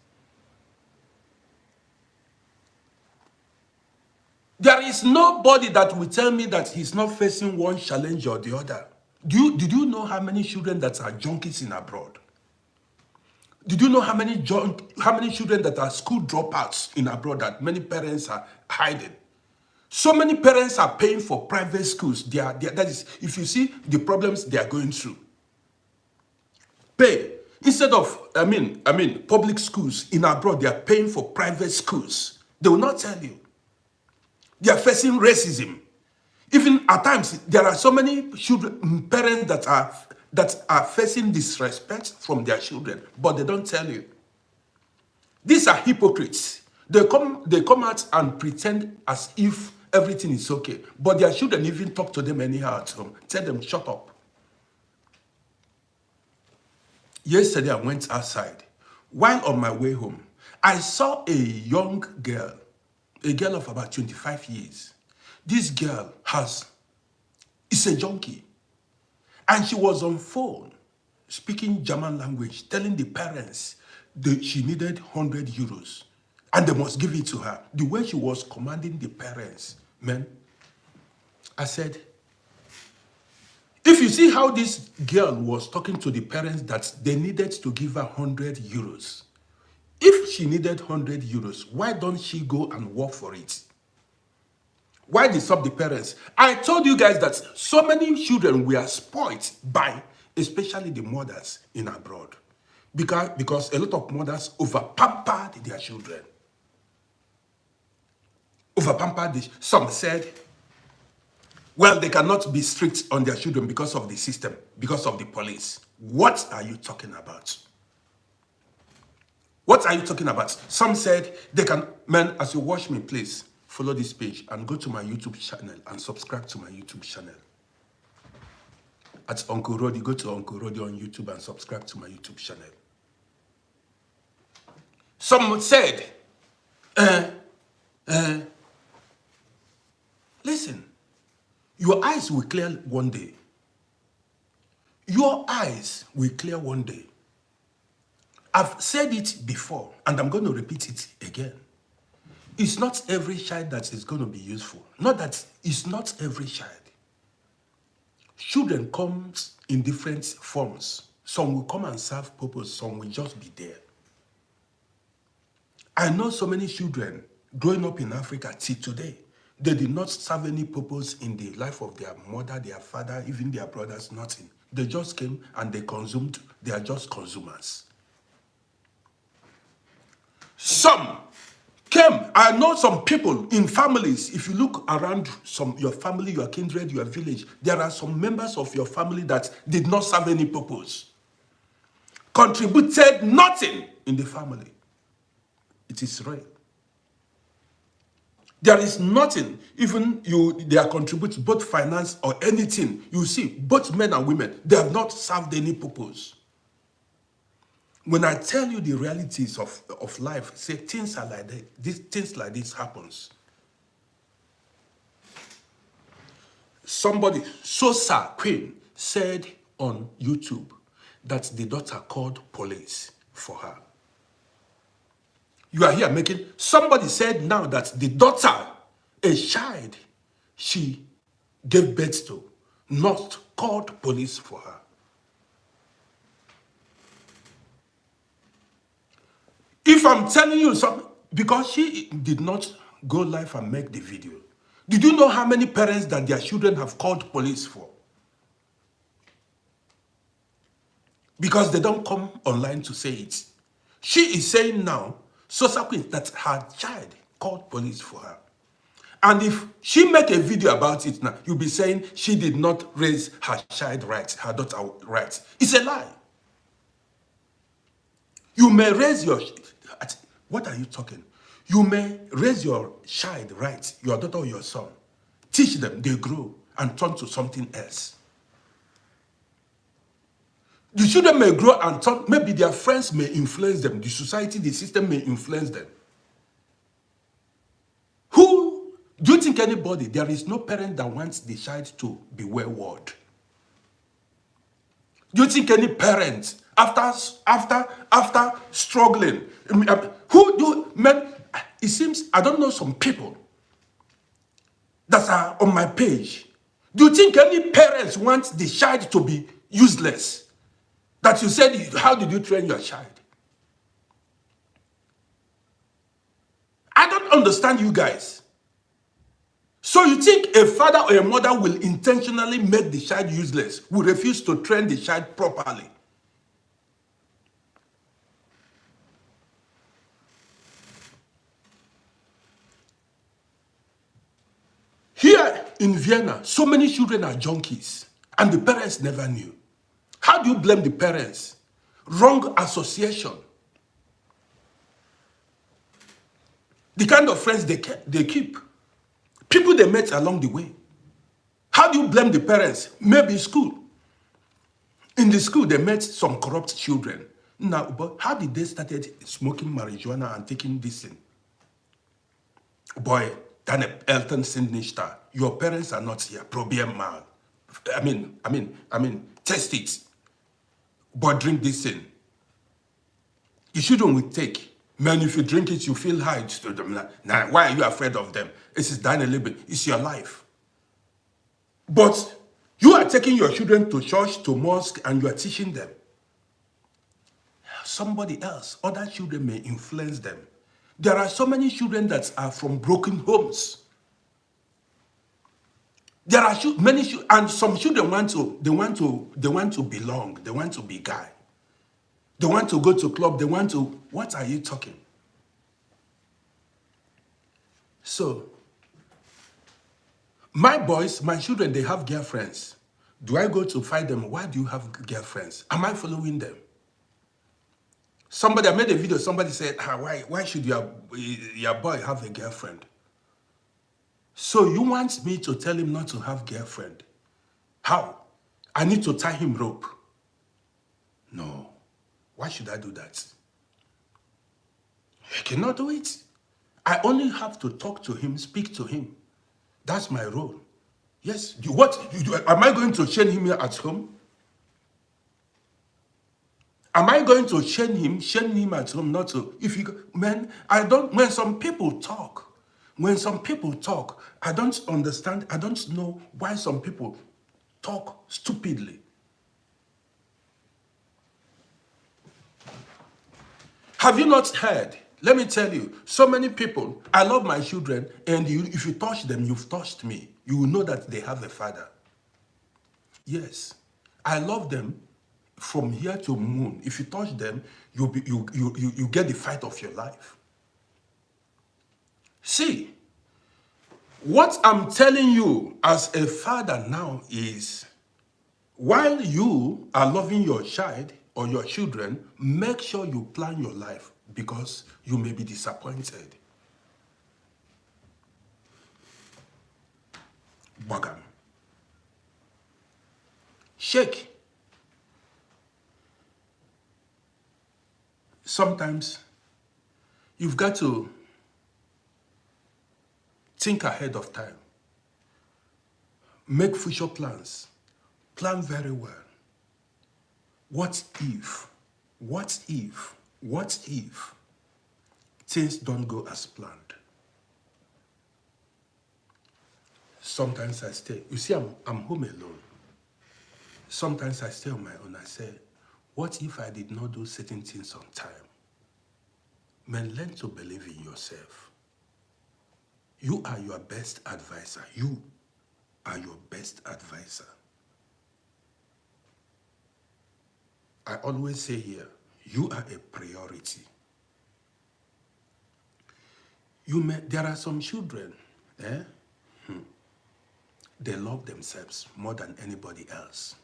There is nobody that will tell me that he's not facing one challenge or the other. Did you know how many children that are junkies in abroad? Did you know how many children that are school dropouts in abroad that many parents are hiding? So many parents are paying for private schools. That is, if you see the problems they are going through. Pay. Instead of, public schools in abroad, they are paying for private schools. They will not tell you. They are facing racism. Even at times, there are so many children, parents that are facing disrespect from their children, but they don't tell you. These are hypocrites. They come out and pretend as if everything is okay. But their children even talk to them anyhow at home. Tell them, shut up. Yesterday, I went outside. While on my way home, I saw a young girl, a girl of about 25 years. This girl is a junkie. And she was on phone, speaking German language, telling the parents that she needed 100 euros. And they must give it to her. The way she was commanding the parents, man, I said, if you see how this girl was talking to the parents that they needed to give her 100 euros, if she needed 100 euros, why don't she go and work for it? Why disturb the parents? I told you guys that so many children were spoiled by, especially the mothers in abroad. Because a lot of mothers over-pampered their children. Over-pampered. Some said, well, they cannot be strict on their children because of the system, because of the police. What are you talking about? What are you talking about? Some said they can, man, as you watch me, please follow this page and go to my YouTube channel and subscribe to my YouTube channel. At Uncle Roddy, go to Uncle Roddy on YouTube and subscribe to my YouTube channel. Some said, listen, your eyes will clear one day. Your eyes will clear one day. I've said it before, and I'm going to repeat it again. It's not every child that is going to be useful. Not that it's not every child. Children come in different forms. Some will come and serve purpose. Some will just be there. I know so many children growing up in Africa till today. They did not serve any purpose in the life of their mother, their father, even their brothers, nothing. They just came and they consumed. They are just consumers. Some came. I know some people in families. If you look around your family, your kindred, your village, there are some members of your family that did not serve any purpose. Contributed nothing in the family. It is real. There is nothing, even they are contributing both finance or anything. You see, both men and women, they have not served any purpose. When I tell you the realities of life, say things are like that, things like this happens. Somebody, Sosa Queen, said on YouTube that the daughter called police for her. You are here making, somebody said now that the daughter, a child she gave birth to, not called police for her. If I'm telling you something, because she did not go live and make the video, did you know how many parents that their children have called police for? Because they don't come online to say it. She is saying now, Sosa Queen, that her child called police for her. And if she make a video about it now, you'll be saying she did not raise her child right, her daughter right. It's a lie. You may raise your... What are you talking? You may raise your child right, your daughter or your son. Teach them, they grow and turn to something else. The children may grow and turn, maybe their friends may influence them. The society, the system may influence them. Who, do you think anybody, there is no parent that wants the child to be wayward? Do you think any parent, after struggling, it seems, I don't know some people that are on my page. Do you think any parents want the child to be useless? That you said, how did you train your child? I don't understand you guys. So you think a father or a mother will intentionally make the child useless, will refuse to train the child properly? Here in Vienna, so many children are junkies, and the parents never knew. How do you blame the parents? Wrong association. The kind of friends they keep. People they met along the way. How do you blame the parents? Maybe school. In the school, they met some corrupt children. Now, but how did they started smoking marijuana and taking this thing? Boy, dann Eltern sind nicht da. Your parents are not here. Problem mal. Test it. But drink this thing. You shouldn't take. Man, if you drink it, you feel high to them. Now, why are you afraid of them? It's dying a little bit. It's your life. But you are taking your children to church, to mosque, and you are teaching them. Somebody else, other children may influence them. There are so many children that are from broken homes. There are many, and some children want to belong. They want to be guy. They want to go to club. They want to. What are you talking? So, my boys, my children, they have girlfriends. Do I go to fight them? Why do you have girlfriends? Am I following them? Somebody, I made a video, somebody said, why should your boy have a girlfriend? So you want me to tell him not to have girlfriend? How? I need to tie him rope. No. Why should I do that? I cannot do it. I only have to talk to him, speak to him. That's my role. Yes. Am I going to chain him here at home? Am I going to chain him at home? Not to. When some people talk, I don't understand. I don't know why some people talk stupidly. Have you not heard? Let me tell you, so many people, I love my children, and if you touch them, you've touched me. You will know that they have a father. Yes, I love them from here to moon. If you touch them, you get the fight of your life. See, what I'm telling you as a father now is, while you are loving your child or your children, make sure you plan your life, because you may be disappointed. Bagam. Shake. Sometimes you've got to think ahead of time. Make future plans. Plan very well. What if things don't go as planned? Sometimes I stay. You see, I'm home alone. Sometimes I stay on my own. I say, what if I did not do certain things on time? Man, learn to believe in yourself. You are your best advisor. You are your best advisor. I always say here, you are a priority. There are some children, they love themselves more than anybody else.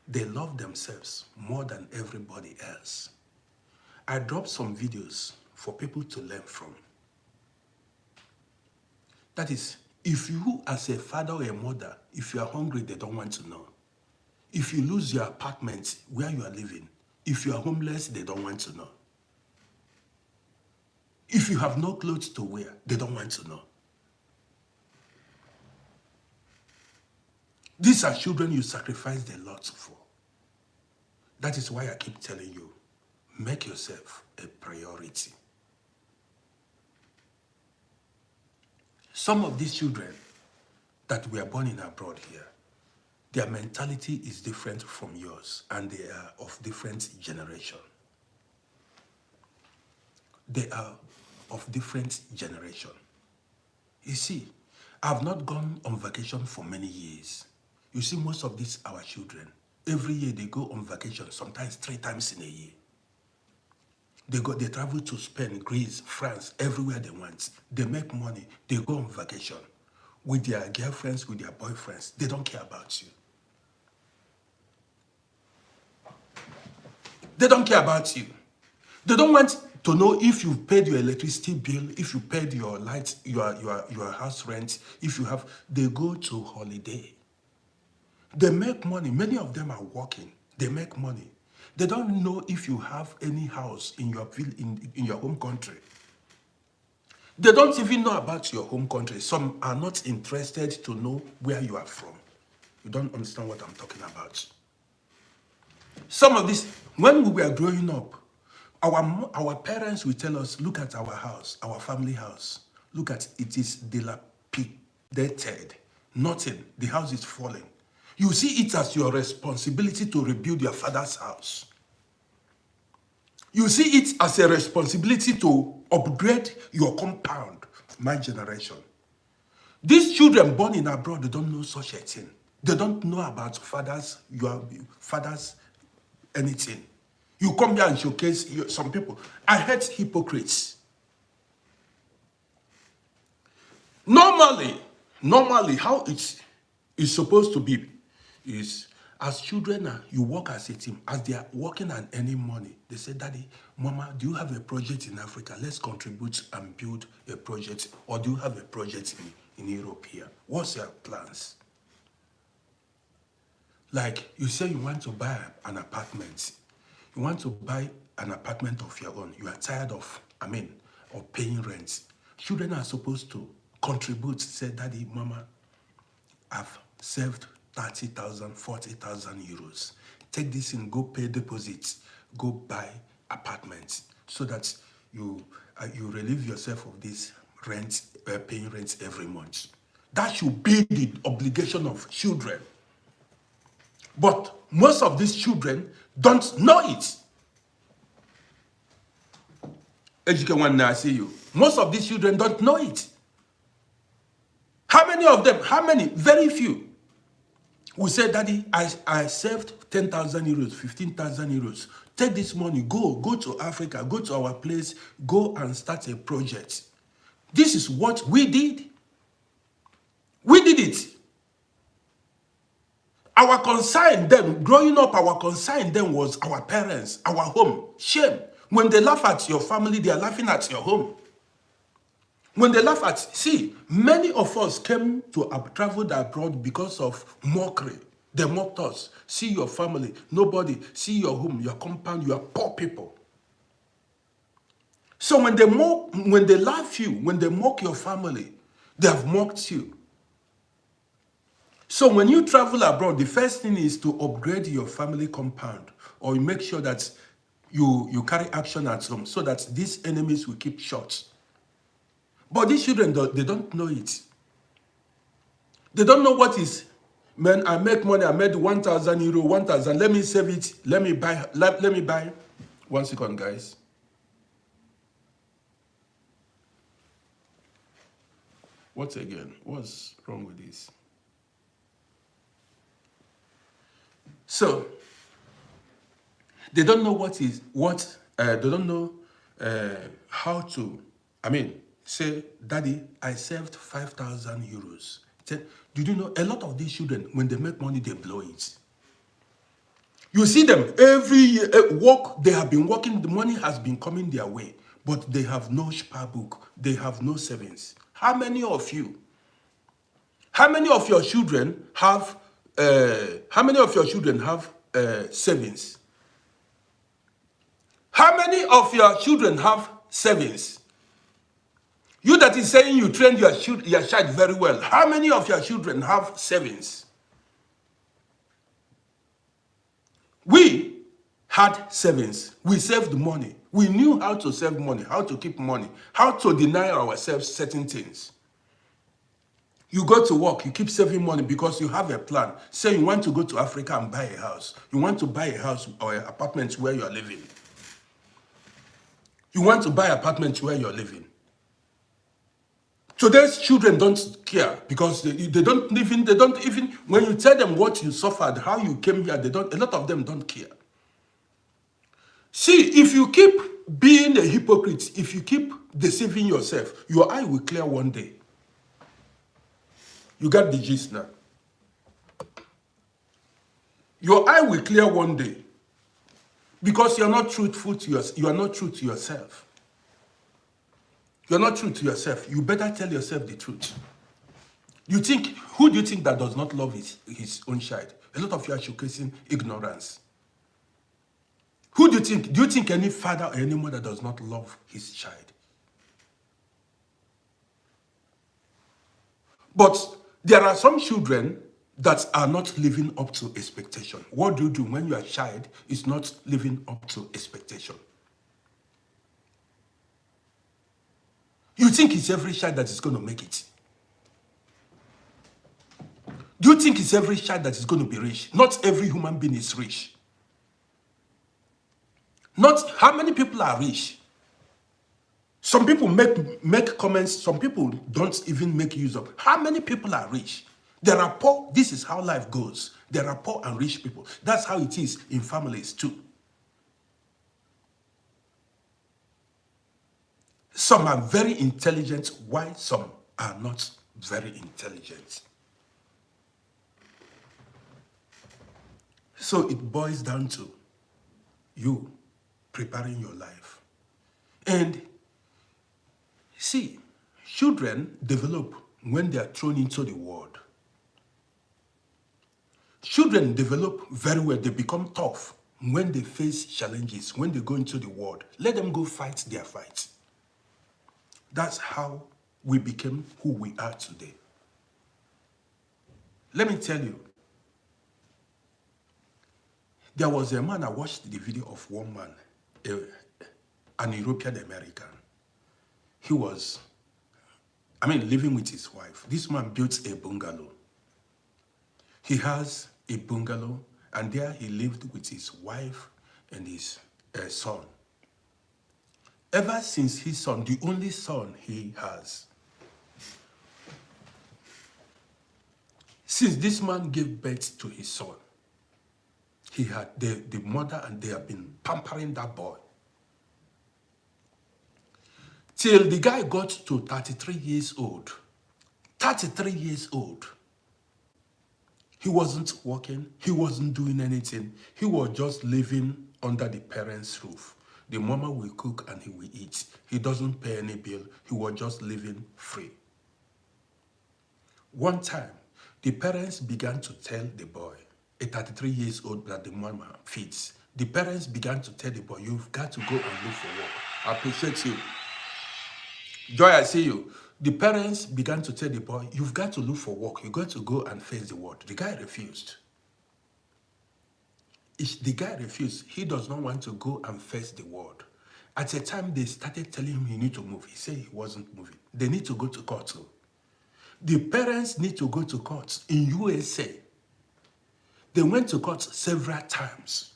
They love themselves more than everybody else. I dropped some videos for people to learn from. That is, if you as a father or a mother, if you are hungry, they don't want to know. If you lose your apartment where you are living, if you are homeless, they don't want to know. If you have no clothes to wear, they don't want to know. These are children you sacrificed a lot for. That is why I keep telling you, make yourself a priority. Some of these children that were born in abroad here, their mentality is different from yours, and they are of different generation. They are of different generation. You see, I've not gone on vacation for many years. You see, most of these our children, every year they go on vacation, sometimes 3 times in a year. They travel to Spain, Greece, France, everywhere they want. They make money, they go on vacation with their girlfriends, with their boyfriends. They don't care about you. They don't care about you. They don't want to know if you've paid your electricity bill, if you paid your light, your house rent, if you have, they go to holiday. They make money. Many of them are working. They make money. They don't know if you have any house in your in your home country. They don't even know about your home country. Some are not interested to know where you are from. You don't understand what I'm talking about. Some of this, when we were growing up, our parents will tell us, look at our house, our family house. Look at it is dilapidated. Nothing. The house is falling. You see it as your responsibility to rebuild your father's house. You see it as a responsibility to upgrade your compound. My generation. These children born in abroad, they don't know such a thing. They don't know about your fathers, anything. You come here and showcase some people. I hate hypocrites. Normally, how it's supposed to be is, as children, you work as a team. As they are working and earning money, they say, Daddy, Mama, do you have a project in Africa? Let's contribute and build a project. Or do you have a project in Europe here? What's your plans? Like, you say you want to buy an apartment. You want to buy an apartment of your own. You are tired of paying rent. Children are supposed to contribute. Say, Daddy, Mama, I've saved 30,000, 40,000 euros. Take this in, go pay deposits, go buy apartments, so that you relieve yourself of this rent, paying rent every month. That should be the obligation of children. But most of these children don't know it. Ejike, I see you. Most of these children don't know it. How many of them? How many? Very few. We say, Daddy, I saved 10,000 euros, 15,000 euros. Take this money, go to Africa, go to our place, go and start a project. This is what we did. We did it. Our concern then, growing up, our concern then was our parents, our home. Shame. When they laugh at your family, they are laughing at your home. When they laugh at, see, many of us came to traveled abroad because of mockery. They mocked us. See your family, nobody. See your home, your compound, you are poor people. So when they laugh you, when they mock your family, they have mocked you. So when you travel abroad, the first thing is to upgrade your family compound, or you make sure that you carry action at home, so that these enemies will keep short. But these children, they don't know it. They don't know what is, man, I make money, I made 1,000 euro, 1,000, let me save it, let me buy. 1 second, guys. What again? What's wrong with this? So, they don't know they don't know how to, say, Daddy, I saved 5,000 euros. Did you know a lot of these children, when they make money, they blow it? You see them every year, they have been working, the money has been coming their way, but they have no spare book, they have no savings. How many of your children have savings? How many of your children have savings? You that is saying you trained your child very well, how many of your children have savings? We had savings. We saved money. We knew how to save money, how to keep money, how to deny ourselves certain things. You go to work, you keep saving money because you have a plan. Say you want to go to Africa and buy a house. You want to buy a house or an apartment where you are living. You want to buy an apartment where you are living. Today's children don't care because they don't even, when you tell them what you suffered, how you came here, a lot of them don't care. See, if you keep being a hypocrite, if you keep deceiving yourself, your eye will clear one day. You got the gist now. Your eye will clear one day because you're not truthful to yourself. You are not true to yourself. You're not true to yourself. You better tell yourself the truth. You think, who do you think that does not love his own child? A lot of you are showcasing ignorance. Who do you think? Do you think any father or any mother does not love his child? But there are some children that are not living up to expectation. What do you do when your child is not living up to expectation? You think it's every child that is going to make it? Do you think it's every child that is going to be rich? Not every human being is rich. Not how many people are rich. Some people make comments, some people don't even make use of. How many people are rich? There are poor. This is how life goes. There are poor and rich people. That's how it is in families too. Some are very intelligent, while some are not very intelligent. So it boils down to you preparing your life. And see, children develop when they are thrown into the world. Children develop very well. They become tough when they face challenges, when they go into the world. Let them go fight their fights. That's how we became who we are today. Let me tell you, there was a man, I watched the video of one man, an European American. He was, living with his wife. This man built a bungalow. He has a bungalow, and there he lived with his wife and his son. Ever since his son, the only son he has, since this man gave birth to his son, he had the mother, and they have been pampering that boy. Till the guy got to 33 years old. 33 years old. He wasn't working. He wasn't doing anything. He was just living under the parents' roof. The mama will cook and he will eat. He doesn't pay any bill. He was just living free. One time, the parents began to tell the boy, a 33 years old that the mama feeds. The parents began to tell the boy, you've got to go and look for work. I appreciate you. Joy, I see you. The parents began to tell the boy, you've got to look for work. You've got to go and face the world. The guy refused. The guy refused. He does not want to go and face the world. At a time, they started telling him he need to move. He said he wasn't moving. They need to go to court too. The parents need to go to court in USA. They went to court several times.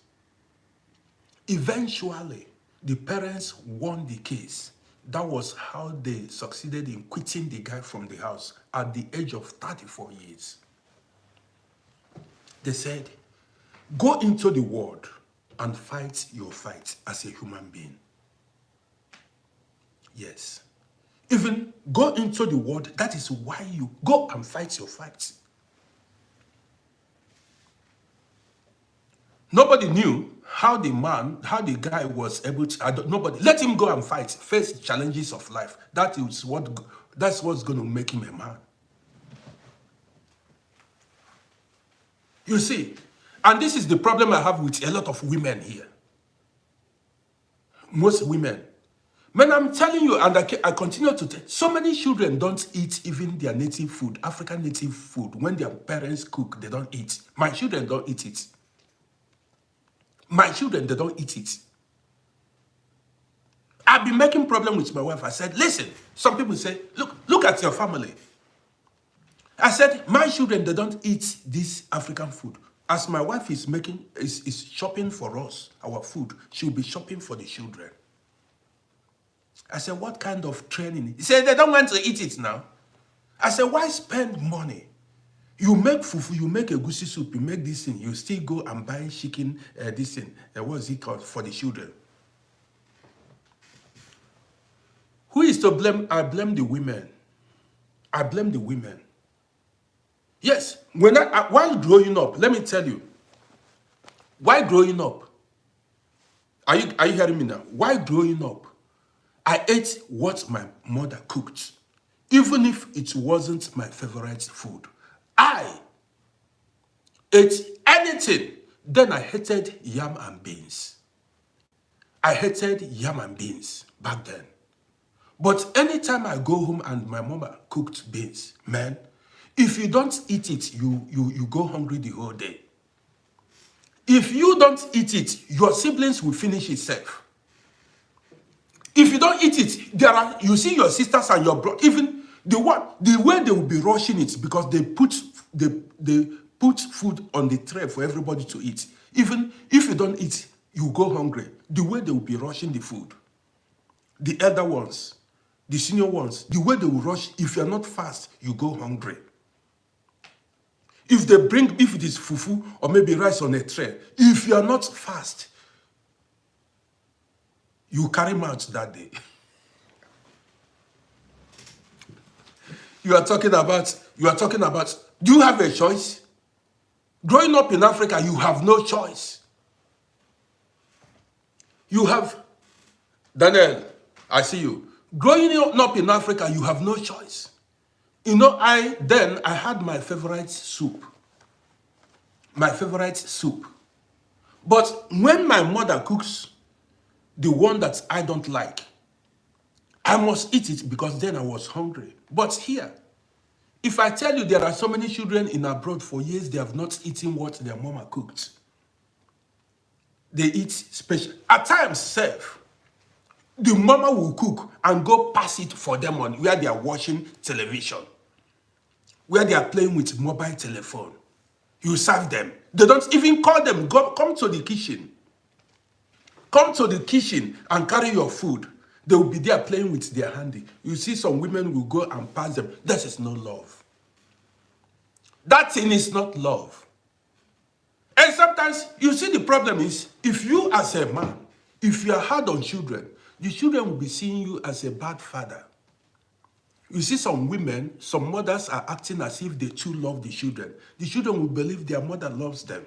Eventually, the parents won the case. That was how they succeeded in quitting the guy from the house at the age of 34 years. They said, go into the world and fight your fight as a human being. Yes. Even go into the world, that is why you go and fight your fight. Nobody knew how the guy was able to, nobody, let him go and fight, face challenges of life. That's what's going to make him a man. You see, and this is the problem I have with a lot of women here. Most women. Man, I'm telling you, and I continue to tell, so many children don't eat even their native food, African native food. When their parents cook, they don't eat. My children don't eat it. My children, they don't eat it. I've been making problem with my wife. I said, listen, some people say, look at your family. I said, my children, they don't eat this African food. As my wife is shopping for us, our food, she'll be shopping for the children. I said, what kind of training? He said, they don't want to eat it now. I said, why spend money? You make fufu, you make a goosey soup, you make this thing, you still go and buy chicken, this thing, what is it called, for the children. Who is to blame? I blame the women. I blame the women. Yes, while growing up, let me tell you, while growing up, are you hearing me now? While growing up, I ate what my mother cooked, even if it wasn't my favorite food. I ate anything. Then I hated yam and beans. I hated yam and beans back then. But anytime I go home and my mama cooked beans, man, if you don't eat it, you go hungry the whole day. If you don't eat it, your siblings will finish itself. If you don't eat it, you see your sisters and your brother, even the way they will be rushing it because they put food on the tray for everybody to eat. Even if you don't eat, you go hungry. The way they will be rushing the food. The elder ones, the senior ones, the way they will rush, if you're not fast, you go hungry. If it is fufu or maybe rice on a tray, if you are not fast, you carry mouth that day. You are talking about, do you have a choice? Growing up in Africa, you have no choice. You have, Daniel, I see you. Growing up in Africa, you have no choice. You know, I had my favorite soup. My favorite soup. But when my mother cooks the one that I don't like, I must eat it because then I was hungry. But here, if I tell you there are so many children in abroad for years, they have not eaten what their mama cooked. They eat special. At times, the mama will cook and go pass it for them on where they are watching television, where they are playing with mobile telephone. You serve them. They don't even call them, come to the kitchen. Come to the kitchen and carry your food. They will be there playing with their handy. You see some women will go and pass them. That is no love. That thing is not love. And sometimes, you see the problem is, if you as a man, if you are hard on children, the children will be seeing you as a bad father. You see some women, some mothers are acting as if they too love the children. The children will believe their mother loves them.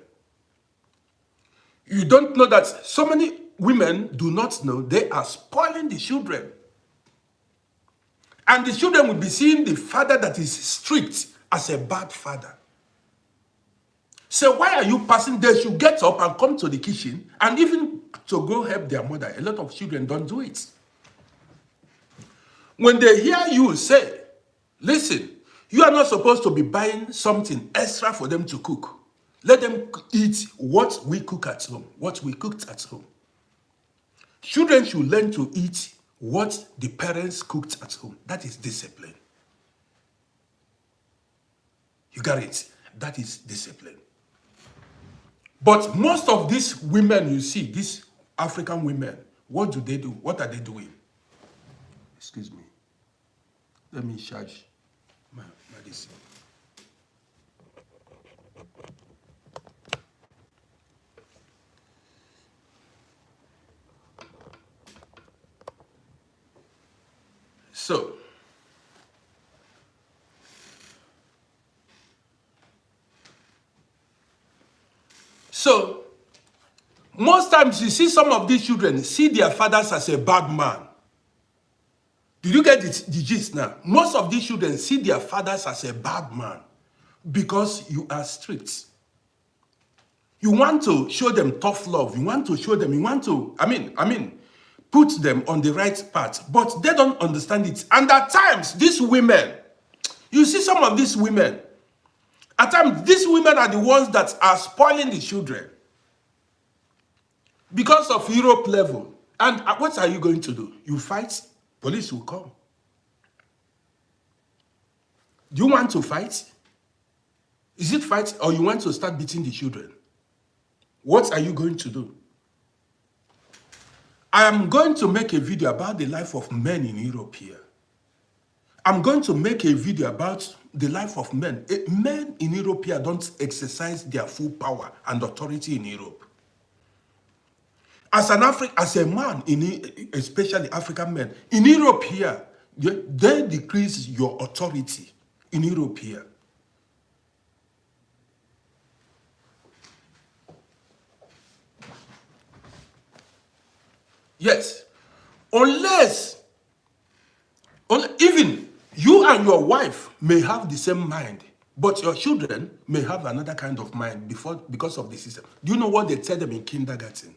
You don't know that so many women do not know they are spoiling the children. And the children will be seeing the father that is strict as a bad father. So why are you passing? They should get up and come to the kitchen and even to go help their mother. A lot of children don't do it. When they hear you say, listen, you are not supposed to be buying something extra for them to cook. Let them eat what we cook at home, what we cooked at home. Children should learn to eat what the parents cooked at home. That is discipline. You got it? That is discipline. But most of these women you see, these African women, what do they do? What are they doing? Excuse me. Let me charge my medicine. So, most times you see some of these children see their fathers as a bad man. Did you get the gist now? Most of these children see their fathers as a bad man because you are strict. You want to show them tough love. You want to show them, put them on the right path. But they don't understand it. And at times, these women, you see some of these women, at times, these women are the ones that are spoiling the children because of Europe level. And what are you going to do? You fight, police will come. Do you want to fight? Is it fight or you want to start beating the children? What are you going to do? I am going to make a video about the life of men in Europe here. I'm going to make a video about the life of men. Men in Europe here don't exercise their full power and authority in Europe. As a man, especially African men, in Europe here, they decrease your authority in Europe here. Yes, unless Even you and your wife may have the same mind, but your children may have another kind of mind because of the system. Do you know what they tell them in kindergarten?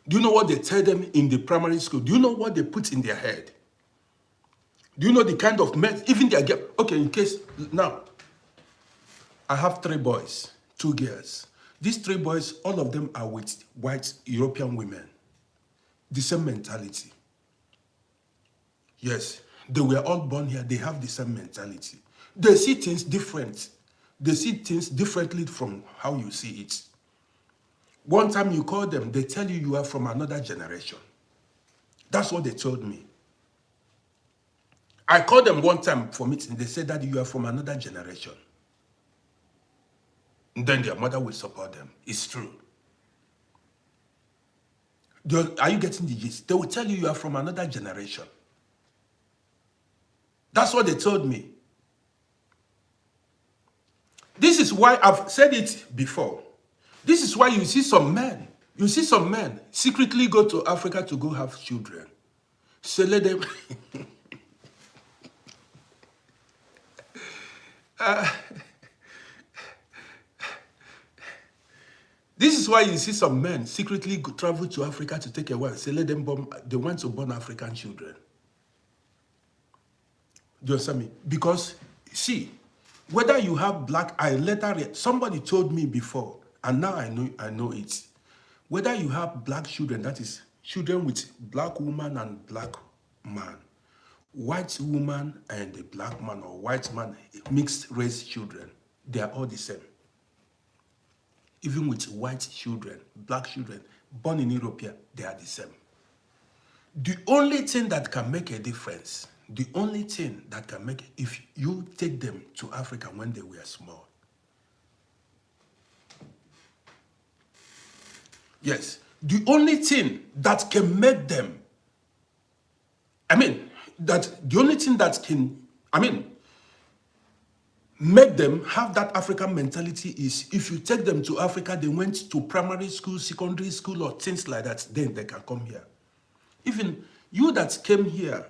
Do you know what they tell them in the primary school? Do you know what they put in their head? Do you know the kind of men, even their girl? Okay, in case, now, I have 3 boys, 2 girls. These 3 boys, all of them are with white European women. The same mentality. Yes, they were all born here. They have the same mentality. They see things different. They see things differently from how you see it. One time you call them, they tell you you are from another generation. That's what they told me. I called them one time for meeting. They said that you are from another generation. And then their mother will support them. It's true. Are you getting the gist? They will tell you you are from another generation. That's what they told me. This is why I've said it before. This is why you see some men secretly go to Africa to go have children. So let them... This is why you see some men secretly travel to Africa to take a wife. Say let them born, they want to born African children. Do you understand me? Because, see, whether you have black, somebody told me before, and now I know it. Whether you have black children, that is, children with black woman and black man, white woman and a black man or white man, mixed race children, they are all the same. Even with white children, black children, born in Europe, they are the same. The only thing that can make a difference, if you take them to Africa when they were small. Yes, the only thing that can make them, make them have that African mentality is if you take them to Africa, they went to primary school, secondary school, or things like that, then they can come here. Even you that came here,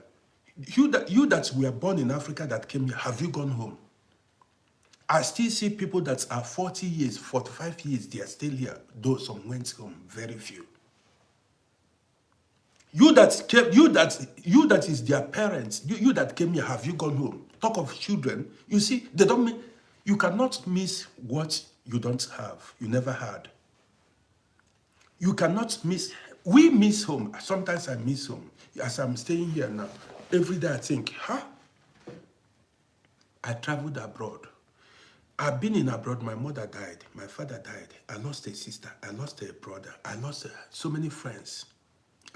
you that were born in Africa that came here, have you gone home? I still see people that are 40 years, 45 years, they are still here, though some went home, very few. You that is their parents, you that came here, have you gone home? Talk of children, you see, they don't mean, you cannot miss what you don't have, you never had. You cannot miss, we miss home. Sometimes I miss home. As I'm staying here now, every day I think, I traveled abroad. I've been in abroad, my mother died, my father died, I lost a sister, I lost a brother, I lost so many friends.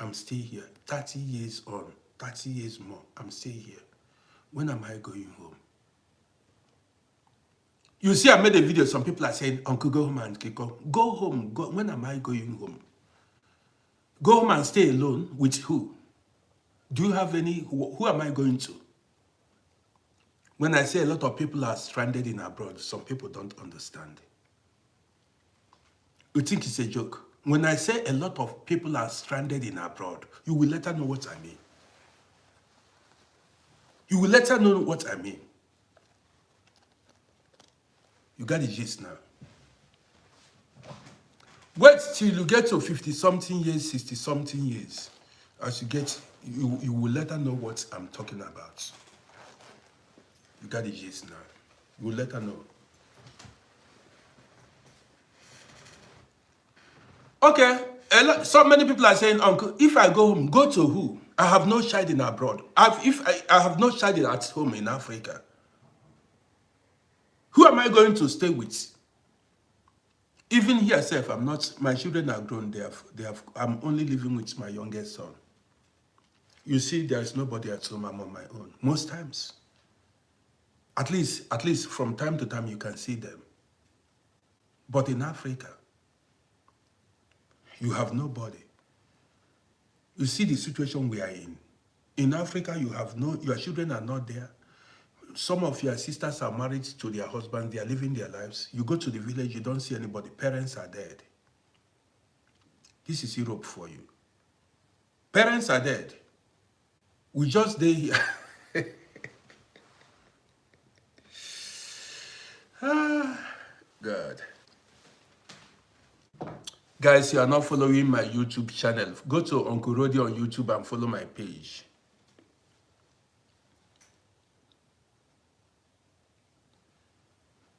I'm still here, 30 years on, 30 years more, I'm still here. When am I going home? You see, I made a video, some people are saying, Uncle, go home and Kiko. Go home, when am I going home? Go home and stay alone with who? Do you have any, who am I going to? When I say a lot of people are stranded in abroad, some people don't understand. You think it's a joke. When I say a lot of people are stranded in abroad, you will later know what I mean. You will later know what I mean. You got the gist now. Wait till you get to 50-something years, 60-something years. As you get, you will later know what I'm talking about. You got the gist now. You will later know. Okay, so many people are saying, Uncle, if I go home, go to who? I have no child in abroad. I have no child at home in Africa. Who am I going to stay with? Even here, self, I'm not, my children are grown. I'm only living with my youngest son. You see, there's nobody at home. I'm on my own. Most times. At least from time to time, you can see them. But in Africa, you have nobody. You see the situation we are in. In Africa, your children are not there. Some of your sisters are married to their husbands. They are living their lives. You go to the village, you don't see anybody. Parents are dead. This is Europe for you. Parents are dead. We just stay here. God. Guys, you are not following my YouTube channel. Go to Uncle RODDY on YouTube and follow my page.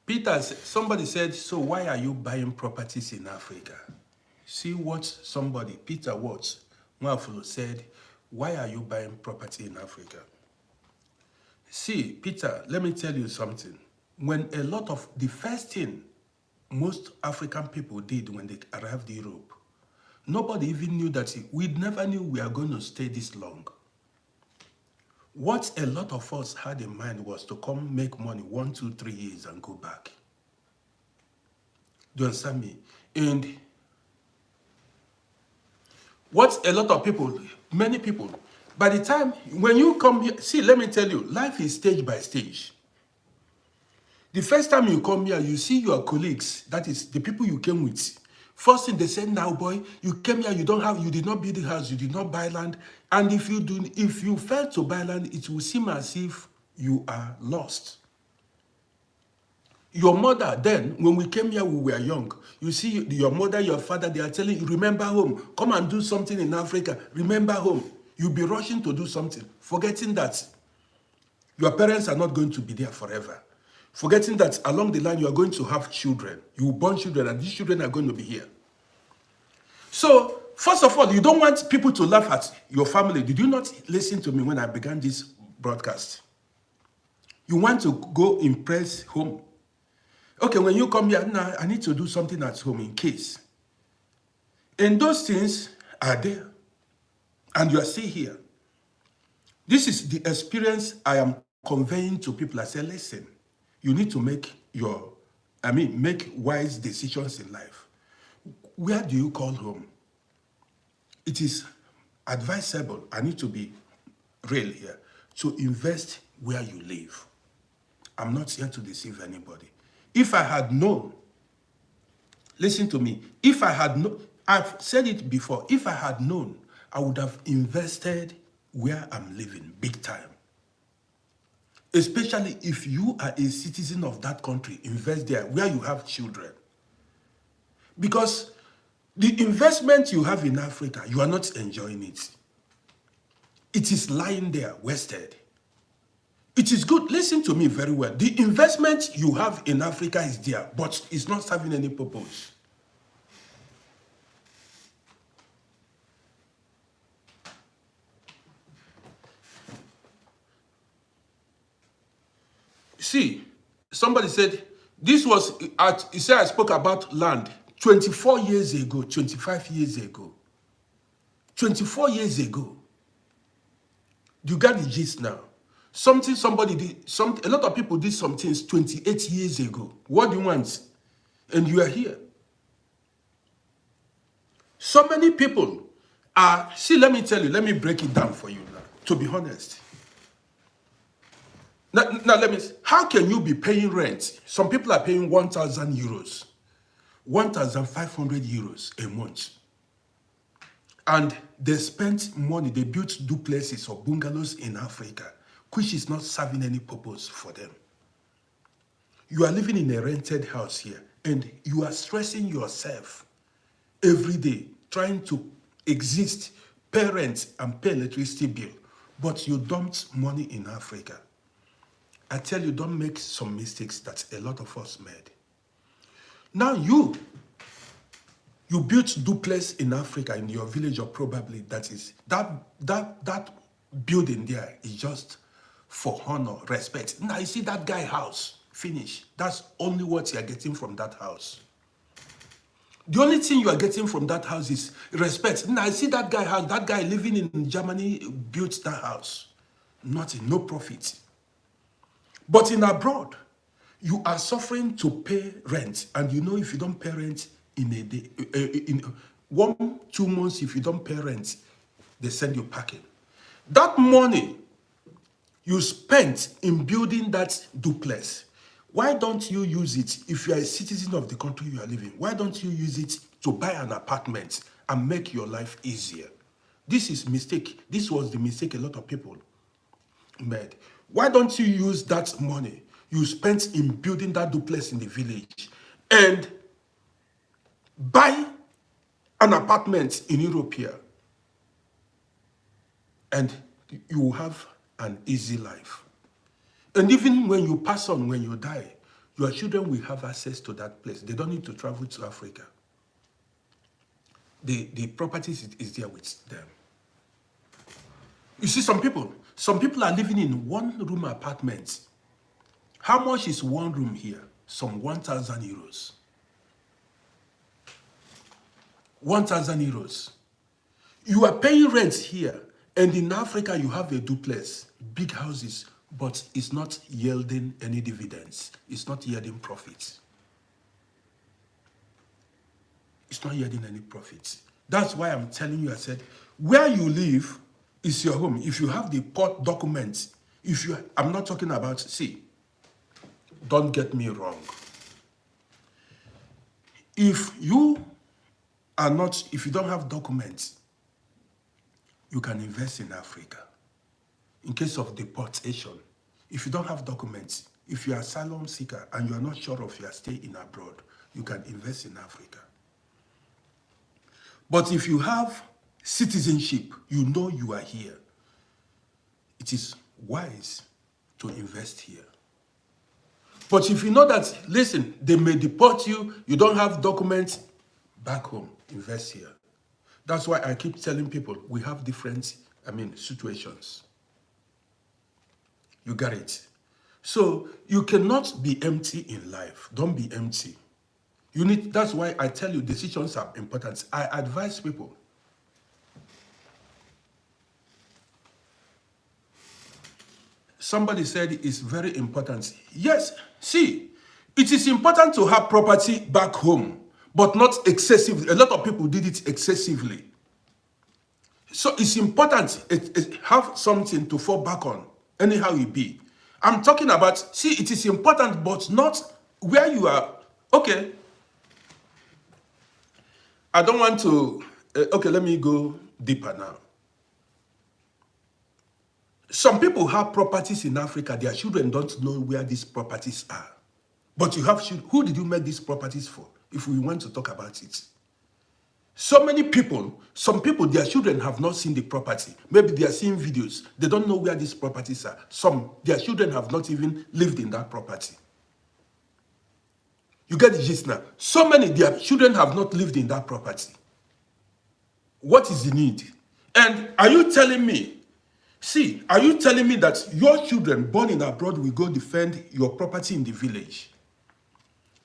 Peter, somebody said, so why are you buying properties in Africa? See what somebody, Peter Watts, Mwafulu said, why are you buying property in Africa? See, Peter, let me tell you something. When a lot of, the first thing most African people did when they arrived in Europe, nobody even knew that, we never knew we are going to stay this long. What a lot of us had in mind was to come make money 1, 2, 3 years and go back. Do you understand me? And what a lot of people, many people, by the time, when you come here, see, let me tell you, life is stage by stage. The first time you come here, you see your colleagues, that is the people you came with. First thing they say, now boy, you came here, you did not build a house, you did not buy land. And if you fail to buy land, it will seem as if you are lost. Your mother, then, when we came here, we were young. You see, your mother, your father, they are telling you, remember home. Come and do something in Africa. Remember home. You'll be rushing to do something, forgetting that your parents are not going to be there forever. Forgetting that along the line, you are going to have children. You will born children, and these children are going to be here. So, first of all, you don't want people to laugh at your family. Did you not listen to me when I began this broadcast? You want to go impress home. Okay, when you come here, now I need to do something at home in case. And those things are there. And you are still here. This is the experience I am conveying to people. I say, listen, you need to make make wise decisions in life. Where do you call home? It is advisable, I need to be real here, to invest where you live. I'm not here to deceive anybody. If I had known, listen to me, if I had known, I've said it before, if I had known, I would have invested where I'm living, big time. Especially if you are a citizen of that country, invest there, where you have children. Because the investment you have in Africa, you are not enjoying it. It is lying there, wasted. It is good, listen to me very well. The investment you have in Africa is there, but it's not serving any purpose. See, somebody said, this was, he said I spoke about land 24 years ago, 25 years ago. 24 years ago. You got the gist now. Something somebody did, a lot of people did some things 28 years ago. What do you want? And you are here. So many people are, see, let me tell you, let me break it down for you now, to be honest. Now let me, how can you be paying rent? Some people are paying 1,000 euros, 1,500 euros a month. And they spent money, they built duplexes or bungalows in Africa, which is not serving any purpose for them. You are living in a rented house here, and you are stressing yourself every day, trying to exist, pay rent, and pay electricity bill, but you dumped money in Africa. I tell you, don't make some mistakes that a lot of us made. Now you built duplex in Africa, in your village, or probably that building there is just for honor, respect. Now you see that guy house, finish. That's only what you are getting from that house. The only thing you are getting from that house is respect. Now I see that guy house, that guy living in Germany built that house. Nothing, no profit. But in abroad, you are suffering to pay rent. And you know if you don't pay rent in a day, in 1, 2 months, if you don't pay rent, they send you packing. That money you spent in building that duplex, why don't you use it, if you are a citizen of the country you are living, why don't you use it to buy an apartment and make your life easier? This is mistake. This was the mistake a lot of people made. Why don't you use that money you spent in building that duplex in the village and buy an apartment in Europe here, and you will have an easy life. And even when you pass on, when you die, your children will have access to that place. They don't need to travel to Africa. The properties is there with them. You see, some people are living in one-room apartments. How much is one room here? Some 1,000 euros. 1,000 euros. You are paying rent here, and in Africa you have a duplex, big houses, but it's not yielding any dividends. It's not yielding profits. It's not yielding any profits. That's why I'm telling you, I said, where you live is your home. If you have the port documents, I'm not talking about, see, don't get me wrong. If you don't have documents, you can invest in Africa. In case of deportation, if you don't have documents, if you are asylum seeker and you are not sure of your stay in abroad, you can invest in Africa. But if you have citizenship, you know you are here, it is wise to invest here. But if you know that, listen, they may deport you, you don't have documents, back home, invest here. That's why I keep telling people we have different, situations. You got it? So you cannot be empty in life. Don't be empty. That's why I tell you decisions are important. I advise people. Somebody said it's very important. Yes, see, it is important to have property back home, but not excessively. A lot of people did it excessively. So it's important to have something to fall back on, anyhow it be. I'm talking about, see, it is important, but not where you are. Okay. I don't want to, okay, let me go deeper now. Some people have properties in Africa, their children don't know where these properties are. But you have, who did you make these properties for, if we want to talk about it? So many people, some people, their children have not seen the property. Maybe they are seeing videos. They don't know where these properties are. Their children have not even lived in that property. You get the gist now. So many, their children have not lived in that property. What is the need? And are you telling me, are you telling me that your children born in abroad will go defend your property in the village?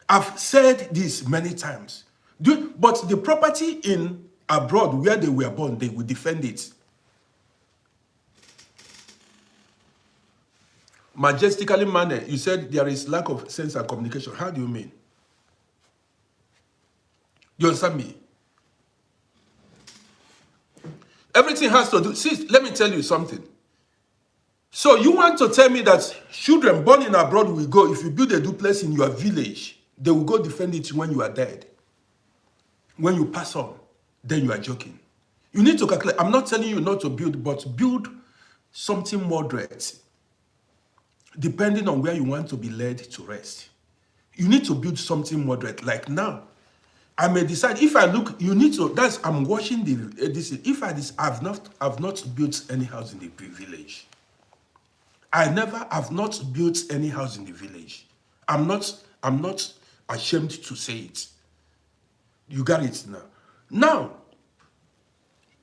I've said this many times. But the property in abroad where they were born, they will defend it. Majestically manner, you said there is lack of sense and communication. How do you mean? You understand me? Everything has to do, let me tell you something. So you want to tell me that children born in abroad will go, if you build a duplex in your village, they will go defend it when you are dead. When you pass on, then you are joking. You need to calculate. I'm not telling you not to build, but build something moderate, depending on where you want to be led to rest. You need to build something moderate. Like now, I may decide if I look, you need to, I'm watching this. If I've not built any house in the village. I've not built any house in the village. I'm not ashamed to say it. You got it now. Now,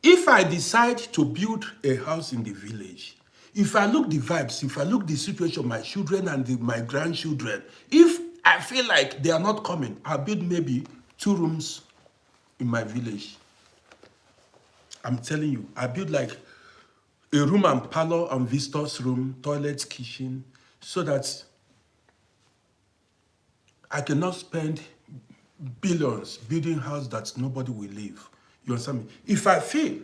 if I decide to build a house in the village, if I look the vibes, if I look the situation, my children and my grandchildren, if I feel like they are not coming, I'll build maybe 2 rooms in my village. I'm telling you, I build like a room and parlor and visitors room, toilet, kitchen, so that I cannot spend billions building house that nobody will live. You understand me? If I feel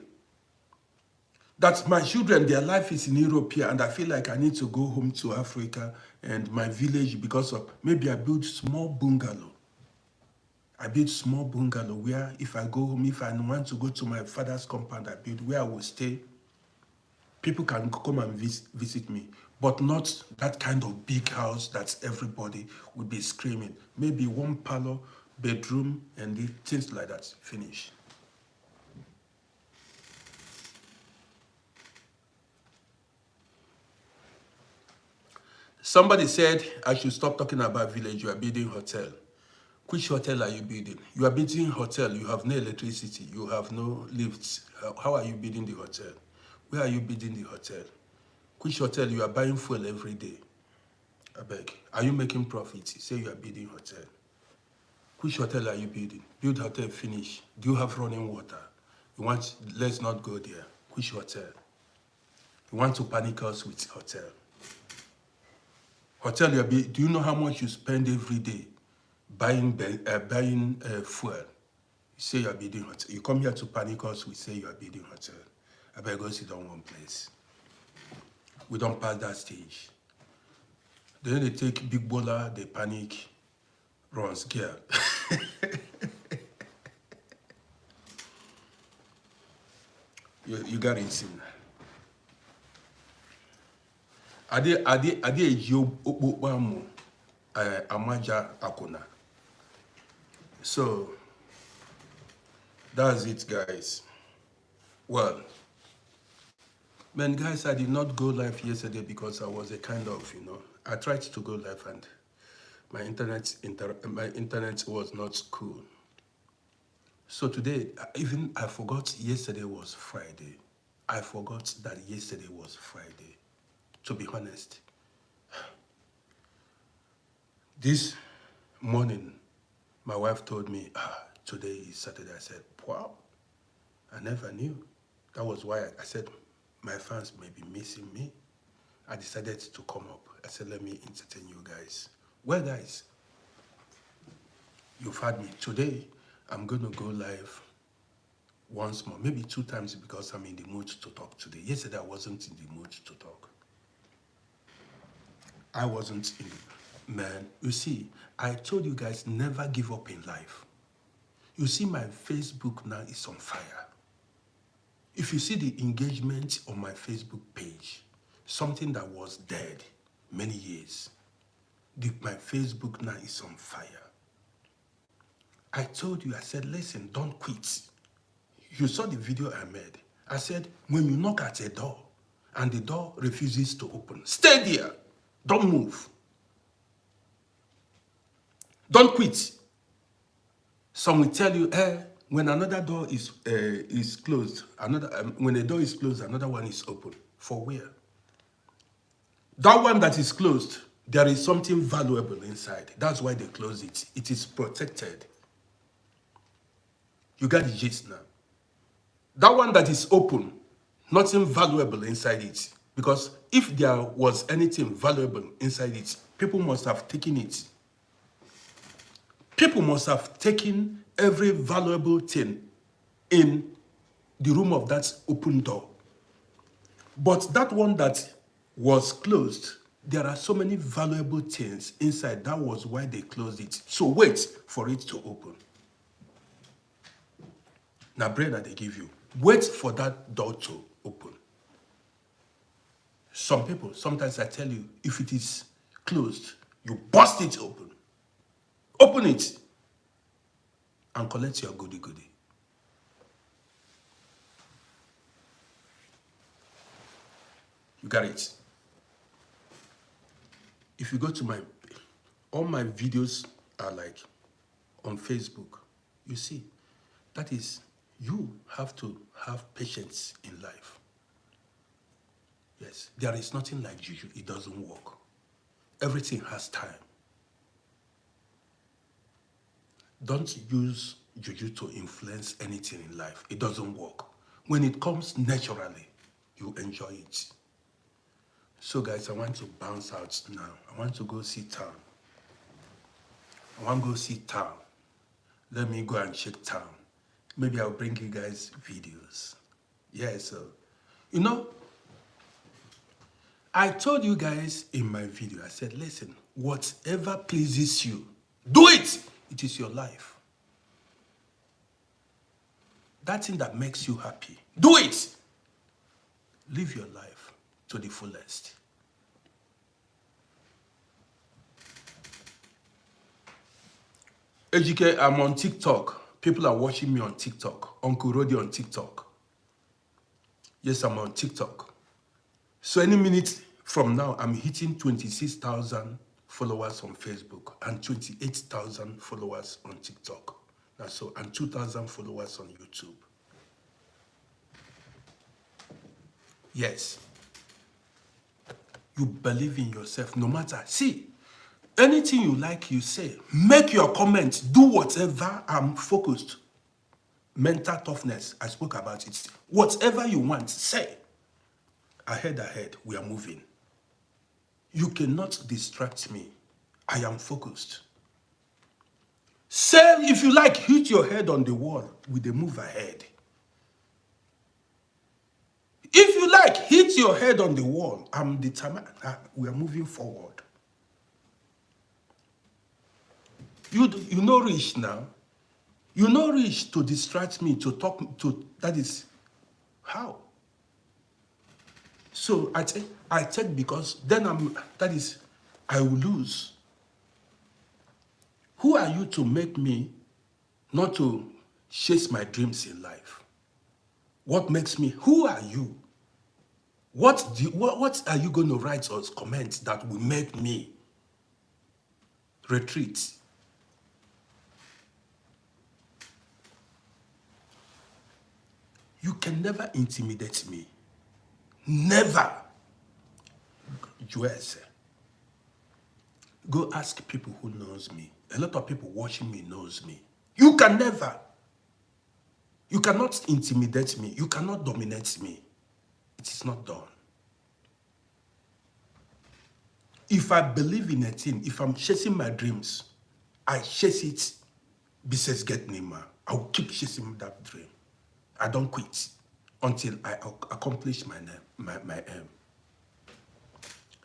that my children, their life is in Europe here, and I feel like I need to go home to Africa and my village because of, maybe I build small bungalow. I build small bungalow where if I go home, if I want to go to my father's compound, I build where I will stay. People can come and visit me. but not that kind of big house that everybody will be screaming. Maybe one parlor, bedroom, and things like that. Finish. Somebody said I should stop talking about village. You are building hotel. Which hotel are you building? You are building hotel. You have no electricity. You have no lifts. How are you building the hotel? Where are you building the hotel? Which hotel? You are buying fuel every day. I beg. Are you making profits? You say you are building hotel. Which hotel are you building? Build hotel, finish. Do you have running water? You want, let's not go there. Which hotel? You want to panic us with hotel. Hotel, do you know how much you spend every day buying fuel? You say you are building hotel. You come here to panic us, we say you are building hotel. I better go sit down one place. We don't pass that stage. Then they take big bowler, they panic, runs, girl. You got it seen. Ade eji okpokpo amu amaja akuna. So that's it, guys. Well, man, guys, I did not go live yesterday because I was a kind of, I tried to go live and my internet was not cool. So today, even I forgot yesterday was Friday. I forgot that yesterday was Friday, to be honest. This morning, my wife told me, today is Saturday. I said, wow, I never knew. That was why I said, my fans may be missing me. I decided to come up. I said, let me entertain you guys. Well, guys, you've had me. Today, I'm going to go live once more, maybe 2 times because I'm in the mood to talk today. Yesterday, I wasn't in the mood to talk. I wasn't in the, man, you see, I told you guys, never give up in life. You see, my Facebook now is on fire. If you see the engagement on my Facebook page, something that was dead many years, my Facebook now is on fire. I told you, I said, listen, don't quit. You saw the video I made. I said, when you knock at a door and the door refuses to open, stay there. Don't move. Don't quit. Some will tell you, when another door is closed, when a door is closed, another one is open. For where? That one that is closed, there is something valuable inside. That's why they close it. It is protected. You got the gist now. That one that is open, nothing valuable inside it. Because if there was anything valuable inside it, people must have taken it. People must have taken every valuable thing in the room of that open door. But that one that was closed, there are so many valuable things inside. That was why they closed it. So wait for it to open. Now, bread that they give you, wait for that door to open. Some people, sometimes I tell you, if it is closed, you bust it open. Open it and collect your goody. You got it. If you go to all my videos are like on Facebook. You see, that is, you have to have patience in life. Yes, there is nothing like juju. It doesn't work. Everything has time. Don't use juju to influence anything in life. It doesn't work. When it comes naturally, you enjoy it. So guys, I want to bounce out now. I want to go see town. I want to go see town. Let me go and check town. Maybe I'll bring you guys videos. Yeah, so, I told you guys in my video, I said, listen, whatever pleases you, do it. It is your life. That thing that makes you happy, do it. Live your life to the fullest. Ejike, I'm on TikTok. People are watching me on TikTok. Uncle RODDY on TikTok. Yes, I'm on TikTok. So any minute from now, I'm hitting 26,000 followers on Facebook and 28,000 followers on TikTok. That's so, and 2,000 followers on YouTube. Yes. You believe in yourself no matter. See, anything you like, you say. Make your comments. Do whatever. I'm focused. Mental toughness. I spoke about it. Whatever you want, say. Ahead. We are moving. You cannot distract me. I am focused. Say, if you like, hit your head on the wall with the move ahead. If you like, hit your head on the wall. I'm determined. We are moving forward. You know reach now. You know reach to distract me, to talk to, that is how. So I take because then I will lose. Who are you to make me not to chase my dreams in life? What makes me, who are you? What are you going to write or comment that will make me retreat? You can never intimidate me. Never. US. Go ask people who knows me. A lot of people watching me knows me. You can never. You cannot intimidate me. You cannot dominate me. It is not done. If I believe in a thing, if I'm chasing my dreams, I chase it. Business get Nima. I will keep chasing that dream. I don't quit until I accomplish my aim.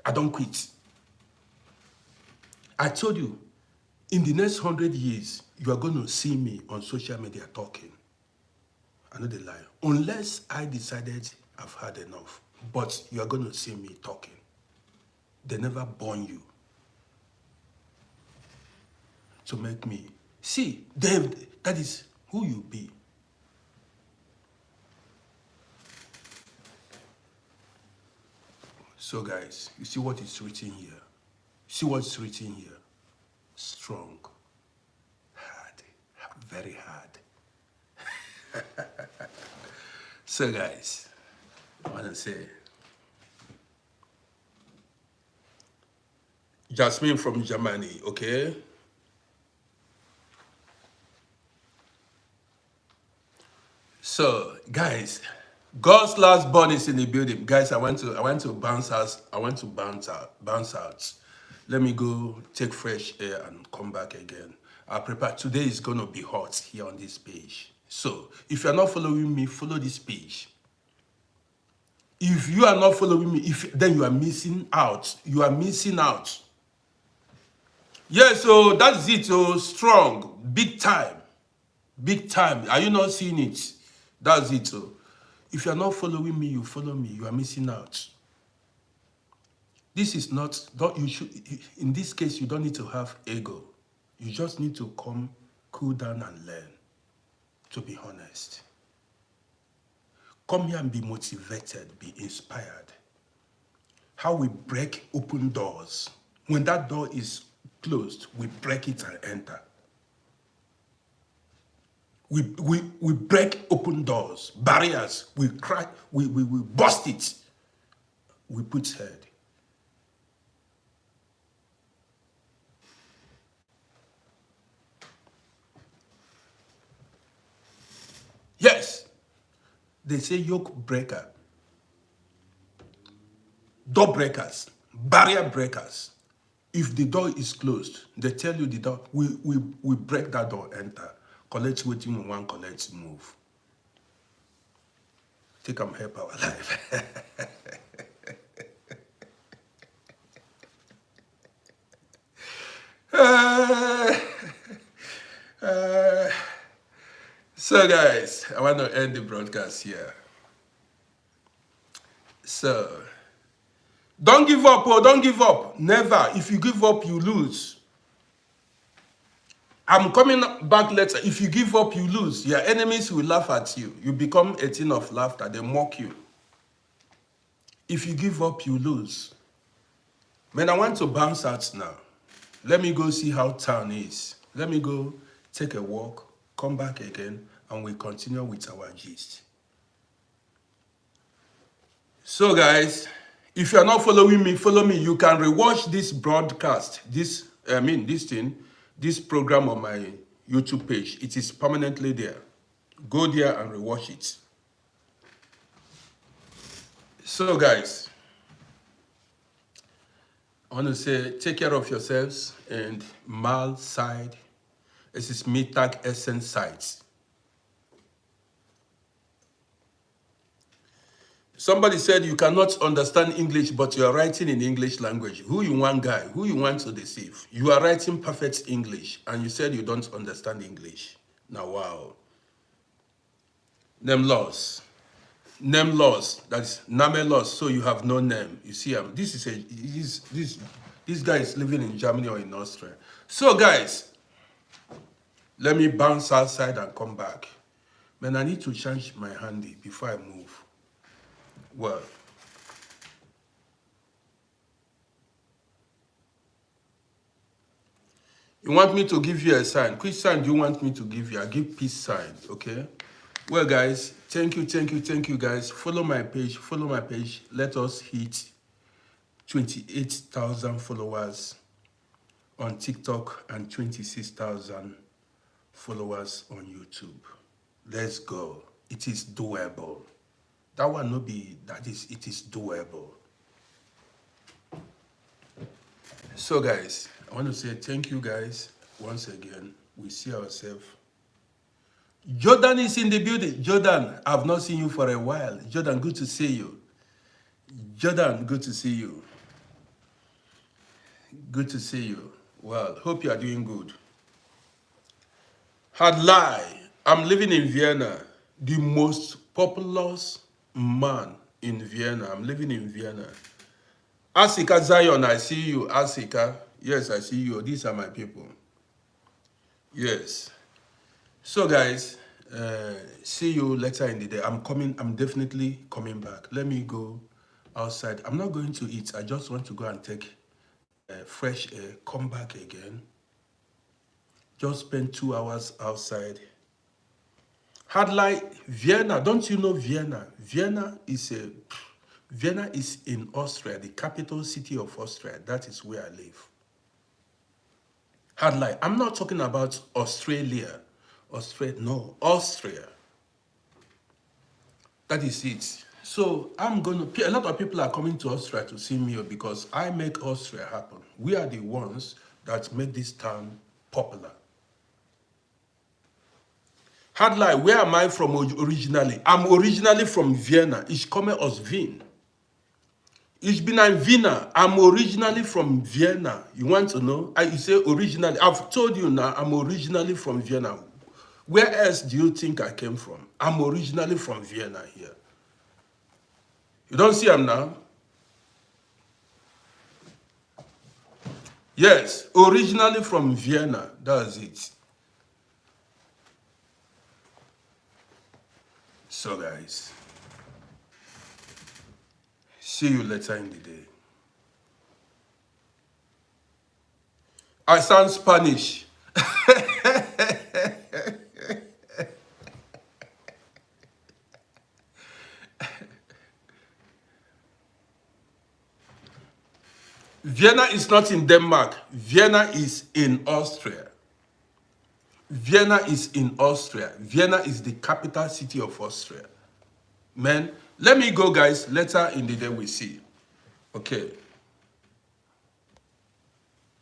I don't quit. I told you, in the next 100 years, you are going to see me on social media talking. I know the lie. Unless I decided I've had enough. But you are going to see me talking. They never born you to make me. See, that is who you be. So guys, you see what is written here? See what's written here? Strong, hard, very hard. So guys, I want to say, Jasmine from Germany, okay? So guys, God's last born is in the building. Guys, I want to bounce out. I want to bounce out. Let me go take fresh air and come back again. I prepare. Today is going to be hot here on this page. So if you're not following me, follow this page. If you are not following me, then you are missing out. You are missing out. Yeah, so that's it. So strong, big time. Big time. Are you not seeing it? That's it. So if you're not following me, you follow me. You are missing out. This is not, in this case, you don't need to have ego. You just need to come, cool down and learn, to be honest. Come here and be motivated, be inspired. How we break open doors. When that door is closed, we break it and enter. We break open doors, barriers, we crack, we bust it. We put head. Yes, they say yoke breaker, door breakers, barrier breakers. If the door is closed, they tell you the door, we break that door, enter. Collect waiting one, collect move. Take them help our life. So guys, I want to end the broadcast here. So, don't give up, oh, don't give up. Never. If you give up, you lose. I'm coming back later. If you give up, you lose. Your enemies will laugh at you. You become a thing of laughter. They mock you. If you give up, you lose. Man, I want to bounce out now. Let me go see how town is. Let me go take a walk, come back again, and we continue with our gist. So guys, if you are not following me, follow me. You can rewatch this broadcast, this program on my YouTube page. It is permanently there. Go there and rewatch it. So guys, I want to say, take care of yourselves and mal side. This is Mittag Essence sites. Somebody said you cannot understand English, but you are writing in English language. Who you want, guy? Who you want to deceive? You are writing perfect English, and you said you don't understand English. Now, wow. Name loss. Name loss. That's name loss. So you have no name. You see, this guy is living in Germany or in Austria. So, guys, let me bounce outside and come back. Man, I need to change my handy before I move. Well, you want me to give you a sign? Which sign do you want me to give you? I give peace sign, okay? Well, guys, thank you, guys. Follow my page, Let us hit 28,000 followers on TikTok and 26,000 followers on YouTube. Let's go. It is doable. That one no be, it is doable. So guys, I want to say thank you guys once again. We see ourselves. Jordan is in the building. Jordan, I've not seen you for a while. Jordan, good to see you. Jordan, good to see you. Good to see you. Well, hope you are doing good. Hard lie. I'm living in Vienna. The most populous man in Vienna. I'm living in Vienna. Asika Zion, I see you. Asika, yes, I see you. These are my people. Yes. So guys, see you later in the day. I'm definitely coming back. Let me go outside. I'm not going to eat. I just want to go and take fresh air, come back again. Just spend 2 hours outside. Hard light, Vienna. Don't you know Vienna? Vienna is in Austria, the capital city of Austria. That is where I live. Hard light. I'm not talking about Australia. No, Austria. That is it. So a lot of people are coming to Austria to see me because I make Austria happen. We are the ones that make this town popular. Hard lie, where am I from originally? I'm originally from Vienna. Ich komme aus Wien. Ich bin ein Wiener. I'm originally from Vienna. You want to know? You say originally. I've told you now, I'm originally from Vienna. Where else do you think I came from? I'm originally from Vienna here. You don't see him now? Yes, originally from Vienna. That's it. So guys, see you later in the day. I sound Spanish. Vienna is not in Denmark. Vienna is in Austria. Vienna is in Austria. Vienna is the capital city of Austria. Man, let me go, guys. Later in the day we see. Okay.